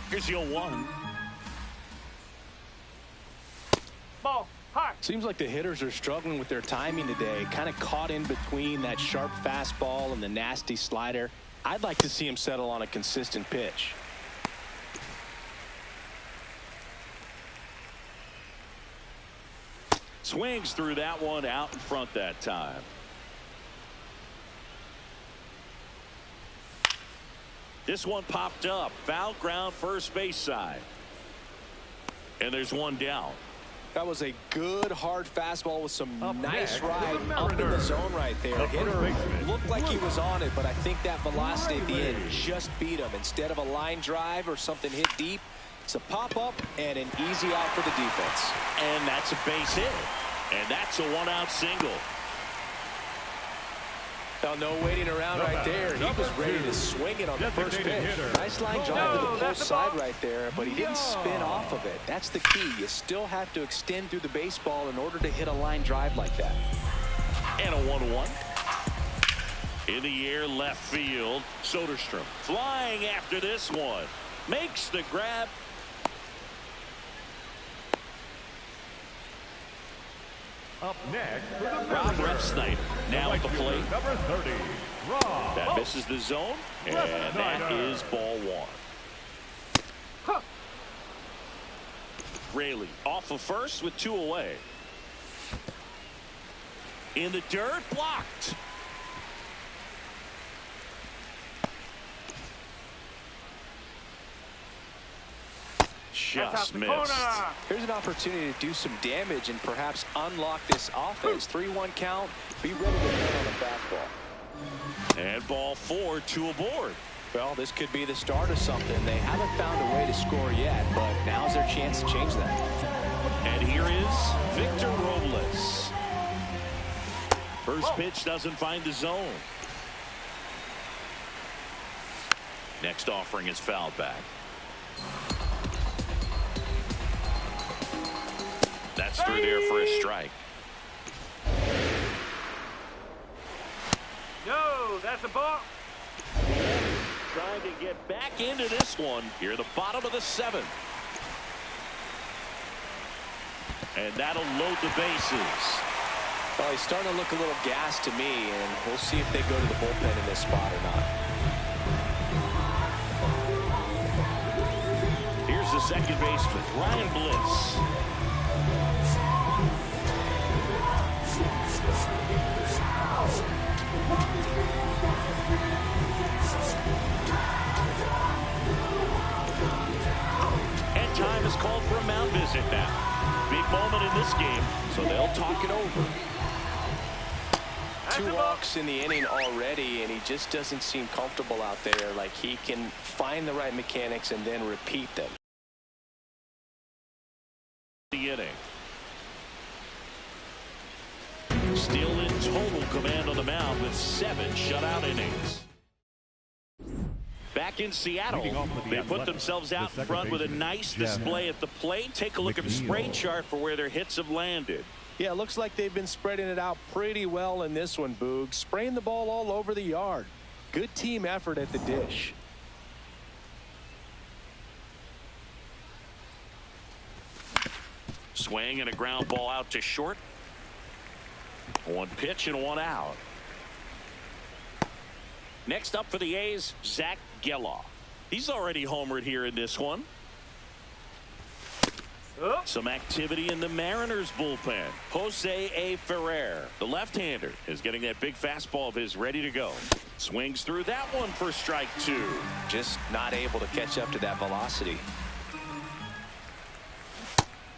Here's the 0-1. Ball. High. Seems like the hitters are struggling with their timing today. Kind of caught in between that sharp fastball and the nasty slider. I'd like to see him settle on a consistent pitch. Swings through that one out in front that time. This one popped up. Foul ground, first base side. And there's one down. That was a good hard fastball with some nice next, ride the up in the Mariners. zone right there. The Hitter first baseman, looked like he was on it, but I think that velocity at the end Riley. just beat him. Instead of a line drive or something hit deep, it's a pop-up and an easy out for the defense. And that's a base hit. And that's a one-out single. Well, no waiting around right there. He was ready to swing it on the first pitch. Hitter. Nice line drive to the that's post the side ball. right there, but he didn't spin off of it. That's the key. You still have to extend through the baseball in order to hit a line drive like that. And a 1-1. In the air, left field. Soderstrom flying after this one. Makes the grab. Up next for the Rob Mariners. Refsnyder now at the plate. Number 30, Rob. That misses the zone. And that Refsnyder. is ball one. Huh. Rayleigh off of first with 2 away. In the dirt, blocked. That's out Just the missed. corner. Here's an opportunity to do some damage and perhaps unlock this offense. 3-1 count. Be ready to hit on the fastball. And ball 4, 2 aboard. Well, this could be the start of something. They haven't found a way to score yet, but now's their chance to change that. And here is Victor Robles. First pitch doesn't find the zone. Next offering is fouled back. That's through there for a strike. No, that's a ball. Trying to get back into this one here at the bottom of the 7th. And that'll load the bases. Well, he's starting to look a little gassed to me, and we'll see if they go to the bullpen in this spot or not. Here's the second baseman, Ryan Bliss. And time is called for a mound visit now. Big moment in this game, so they'll talk it over. 2 walks in the inning already, and he just doesn't seem comfortable out there. Like he can find the right mechanics and then repeat them. The inning. Still in total command on the mound with 7 shutout innings. Back in Seattle, Leading off with the they put Athletics, themselves out the in front with a second nice baseman, display at the plate. Take a look at the spray McNeil. chart for where their hits have landed. Yeah, it looks like they've been spreading it out pretty well in this one, Boog. Spraying the ball all over the yard. Good team effort at the dish. Swing and a ground ball out to short. 1 pitch and 1 out. Next up for the A's, Zach Geloff. He's already homered here in this one. Some activity in the Mariners bullpen. Jose A. Ferrer, the left-hander, is getting that big fastball of his ready to go. Swings through that one for strike 2. Just not able to catch up to that velocity.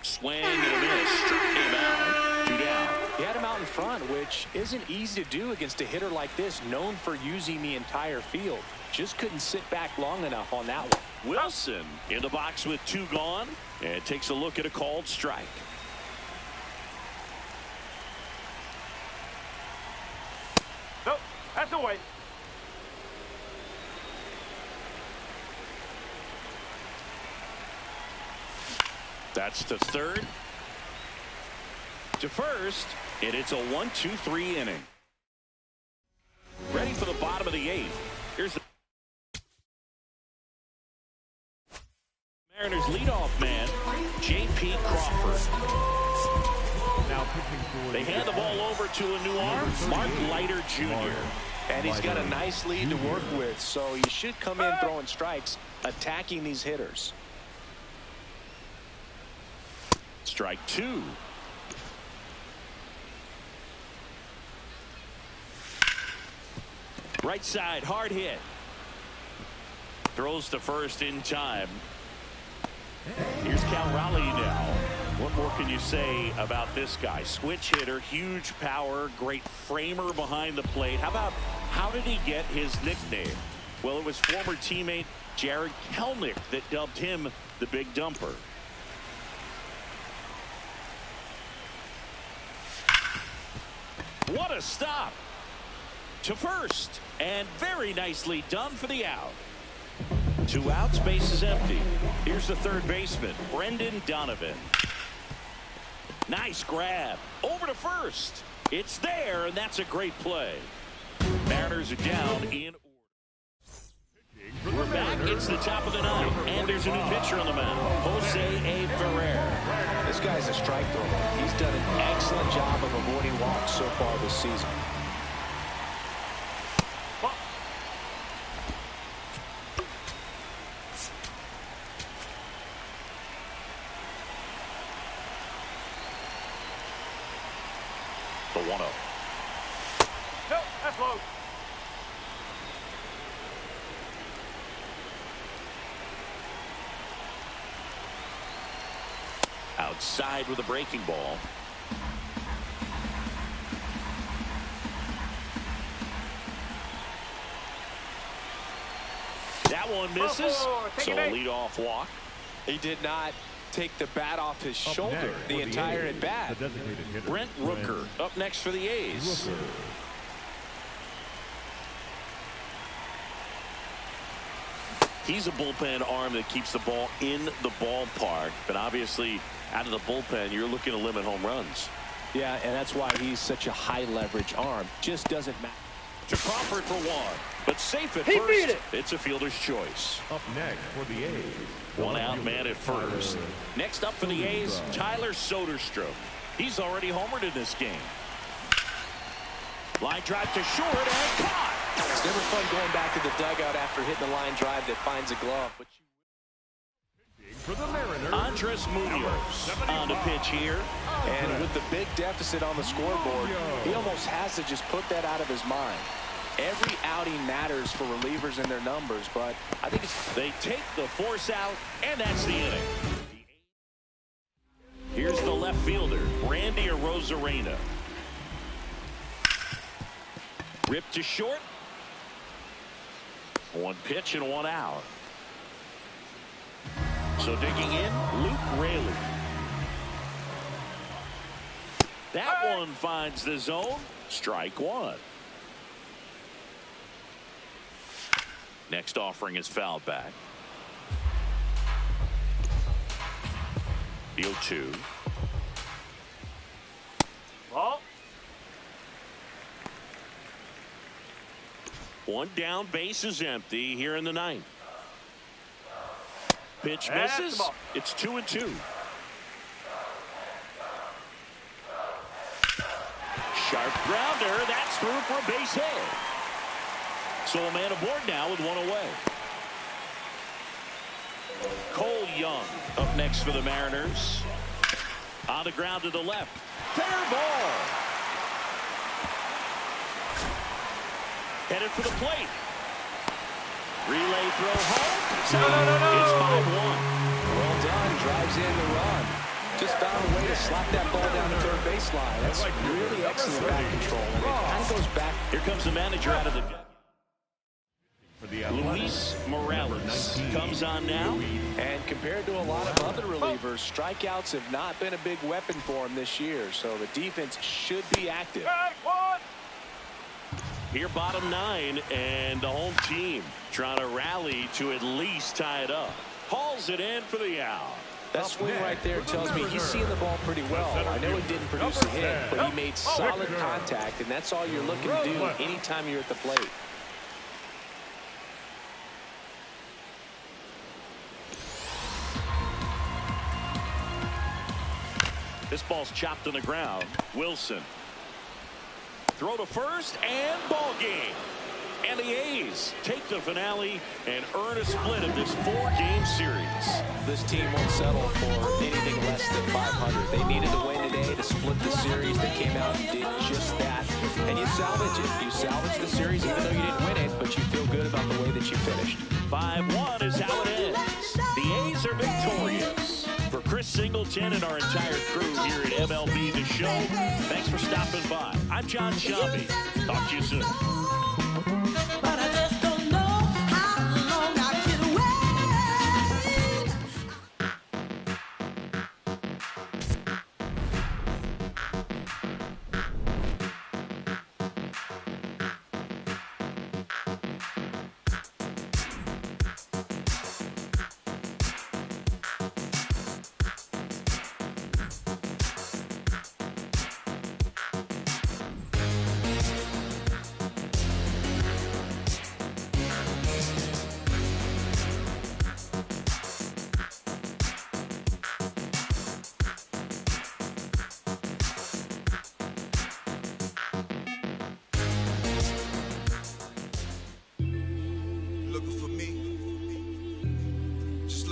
Swing and a miss. Struck him out. 2 down. He had him out in front, which isn't easy to do against a hitter like this, known for using the entire field. Just couldn't sit back long enough on that one. Wilson in the box with 2 gone and takes a look at a called strike. Nope, that's away. That's to third. To first, and it's a 1-2-3 inning. Ready for the bottom of the 8th. Here's the Mariners leadoff man, J.P. Crawford. Now pitching for They hand the ball over to a new arm, Mark Leiter Jr. And he's got a nice lead to work with, so he should come in throwing strikes, attacking these hitters. Strike two. Right side, hard hit. Throws to first in time. Here's Cal Raleigh now. What more can you say about this guy? Switch hitter, huge power, great framer behind the plate. How did he get his nickname? Well, it was former teammate Jared Kelnick that dubbed him the Big Dumper. What a stop to first, and very nicely done for the out. 2 outs, base is empty. Here's the third baseman, Brendan Donovan. Nice grab over to first. It's there, and that's a great play. Mariners are down in order. We're back. It's the top of the ninth, and there's a new pitcher on the mound, Jose A. Ferrer. This guy's a strike thrower. He's done an excellent job of avoiding walks so far this season. The 1-0. Nope, that's low. Outside with a breaking ball. That one misses. So a leadoff walk. He did not take the bat off his Up shoulder next the for entire A's, at bat. the designated hitter, Brent Rooker up next for the A's. Rooker. He's a bullpen arm that keeps the ball in the ballpark, but obviously out of the bullpen you're looking to limit home runs. Yeah, and that's why he's such a high leverage arm. Just doesn't matter. To Crawford for one, but safe at first. It's a fielder's choice. Up next for the A's. 1 out man at first. Next up for the A's, Tyler Soderstrom. He's already homered in this game. Line drive to short and caught. It's never fun going back to the dugout after hitting a line drive that finds a glove. But For the Mariners, Andres Munoz on the pitch here. and with the big deficit on the scoreboard, he almost has to just put that out of his mind. Every outing matters for relievers and their numbers, but I think They take the force out, and that's the inning. Here's the left fielder, Randy Arozarena. Ripped to short. 1 pitch and 1 out. So digging in, Luke Raley. That one finds the zone. Strike 1. Next offering is fouled back. The 0-2. Ball. 1 down, base is empty here in the 9th. Pitch That's the misses. ball. It's 2-2. Sharp grounder. That's through for a base hit. So a man aboard now with 1 away. Cole Young up next for the Mariners. On the ground to the left. Fair ball. Headed for the plate. Relay throw home. It's 5-1. well done. Drives in the run. Just found a way to slap that ball down the third baseline. That's really excellent bat control. And it kind of goes back. Here comes the manager out of the deck. for the Luis Morales comes on now. And compared to a lot of other relievers, strikeouts have not been a big weapon for him this year. So the defense should be active. Here bottom 9, and the home team trying to rally to at least tie it up. Hauls it in for the out. That swing right there tells me he's seeing the ball pretty well. I know he didn't produce a hit, but he made solid contact, and that's all you're looking to do anytime you're at the plate. This ball's chopped on the ground. Wilson. Throw to first and ball game. And the A's take the finale and earn a split of this 4-game series. This team won't settle for anything less than 500. They needed to win today to split the series. They came out and did just that. And you salvage it. You salvage the series even though you didn't win it, but you feel good about the way that you finished. 5-1 is how it ends. The A's are victorious. For Chris Singleton and our entire crew here at MLB The Show, thanks for stopping by. I'm John Shelby. Talk to you soon. But I just don't know how long I can wait.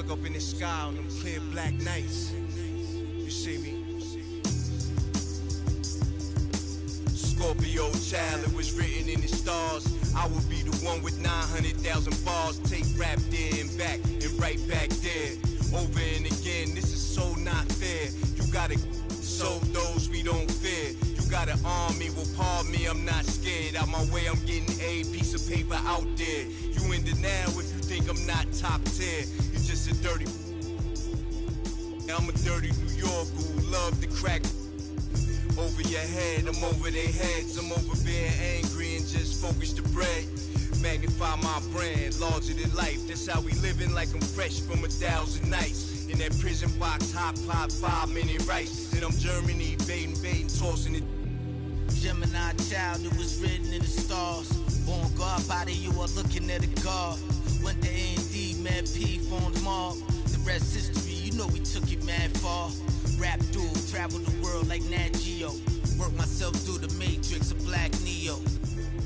Up in the sky on them clear black nights. You see me? Scorpio child, it was written in the stars. I will be the one with 900,000 bars. Take rap there and back and right back there. Over and again, this is so not fair. You gotta sow those we don't fear. You gotta arm me, well pardon me, I'm not scared. Out my way, I'm getting a piece of paper out there. You in denial if you think I'm not top tier. Just a dirty. I'm a dirty New York who love to crack over your head. I'm over their heads. I'm over being angry and just focus the bread. Magnify my brand, larger than life. That's how we living, like I'm fresh from 1,000 nights. In that prison box, hot pot, 5-minute rice. Then I'm Germany, baiting, tossing it. Gemini child, it was written in the stars. Born God body, you are looking at a God. Went to A&D, mad P, formed mob. The rest history, you know we took it mad far. Rap duel, travel the world like Nat Geo. Work myself through the matrix of Black Neo.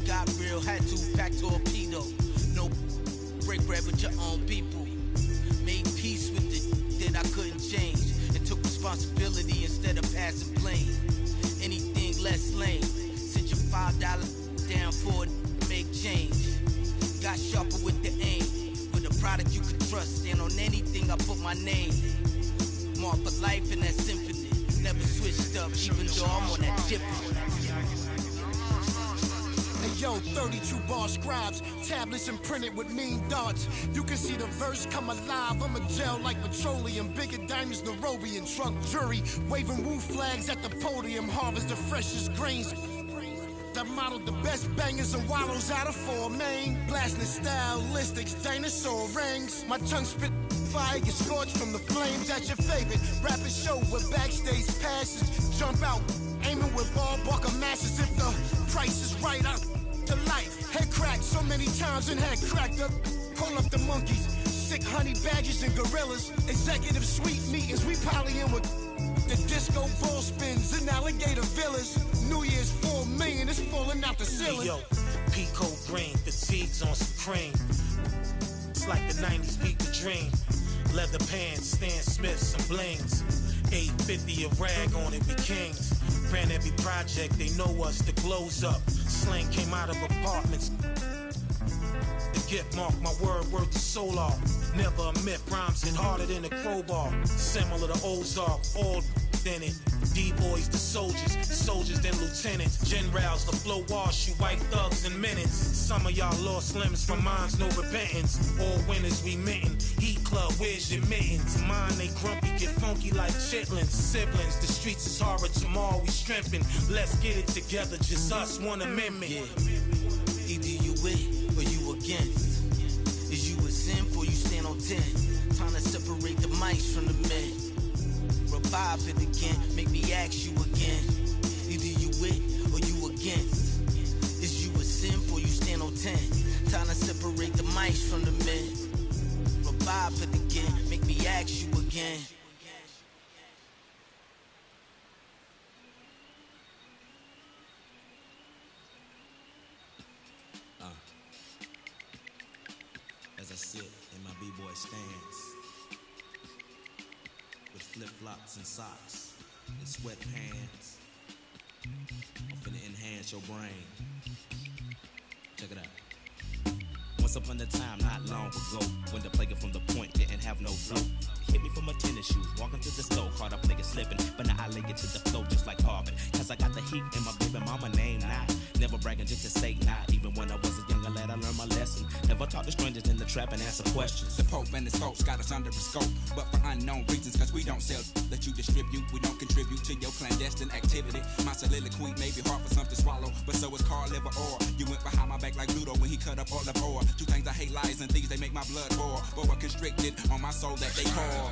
Got real, had to pack torpedo. No break bread with your own people. Made peace with the that I couldn't change. And took responsibility instead of passing blame. Anything less lame. Sit your $5 down for it, make change. Got sharper with the aim. With a product you can trust. And on anything I put my name. Mark for life in that symphony. Never switched up, even though I'm on that different. Hey yo, 32 bar scribes, tablets imprinted with mean dots. You can see the verse come alive. I'm a gel like petroleum, bigger diamonds, Nairobi and truck jury. Waving woo flags at the podium, harvest the freshest grains. I modeled the best bangers and wallows out of 4 main. Blasting stylistics, dinosaur rings. My tongue spit fire, get scorched from the flames. At your favorite rapid show with backstage passes. Jump out, aiming with ball buckle masses. If the price is right, I'm to life. Head cracked so many times and head cracked up. Pull up the monkeys, sick honey badgers and gorillas. Executive suite meetings, we polying with the disco ball spins in alligator villas. New Year's 4 million, it's falling out the ceiling. Yo, Pico green, fatigues on some cream. It's like the 90s beat the dream. Leather pants, Stan Smiths and blings. 850 a rag on it, we kings. Ran every project, they know us, the glow's up. Slang came out of apartments. The gift mark, my word the solar. Never a myth, rhymes hit harder than a crowbar. Similar to Ozark, all in it. D-boys, the soldiers then lieutenants. Generals, the flow wash, you white thugs in minutes. Some of y'all lost limbs from minds, no repentance. All winners we mitten. Heat club, where's your mittens? Mine, they grumpy, get funky like chitlins. Siblings, the streets is horror, tomorrow we strengthen. Let's get it together, just us, one amendment. Yeah. Either you with or you against. Is you a simp or you stand on 10? Time to separate the mice from the men. Revive it again, make me ask you again. Either you with or you against. Is you a simp or you stand on 10? Time to separate the mice from the men. Revive it again, make me ask you again. stance with flip-flops and socks and sweatpants. I'm finna enhance your brain. Check it out. Once upon a time, not long ago, when the player from the point didn't have no flow. Hit me from my tennis shoes, walking to the store, caught a player slipping, but now I lay it to the floor just like Harvard. Cause I got the heat in my baby mama name now. Never bragging just to say not. Even when I was a younger lad, I learned my lesson. Never talk to strangers in the trap and answer questions. The Pope and his folks got us under a scope, but for unknown reasons, cause we don't sell that you distribute. We don't contribute to your clandestine activity. My soliloquy may be hard for some to swallow, but so is car liver oil. You went behind my back like Ludo when he cut up all the oil. Two things I hate, lies and thieves, they make my blood boil. But we're constricted on my soul that they call.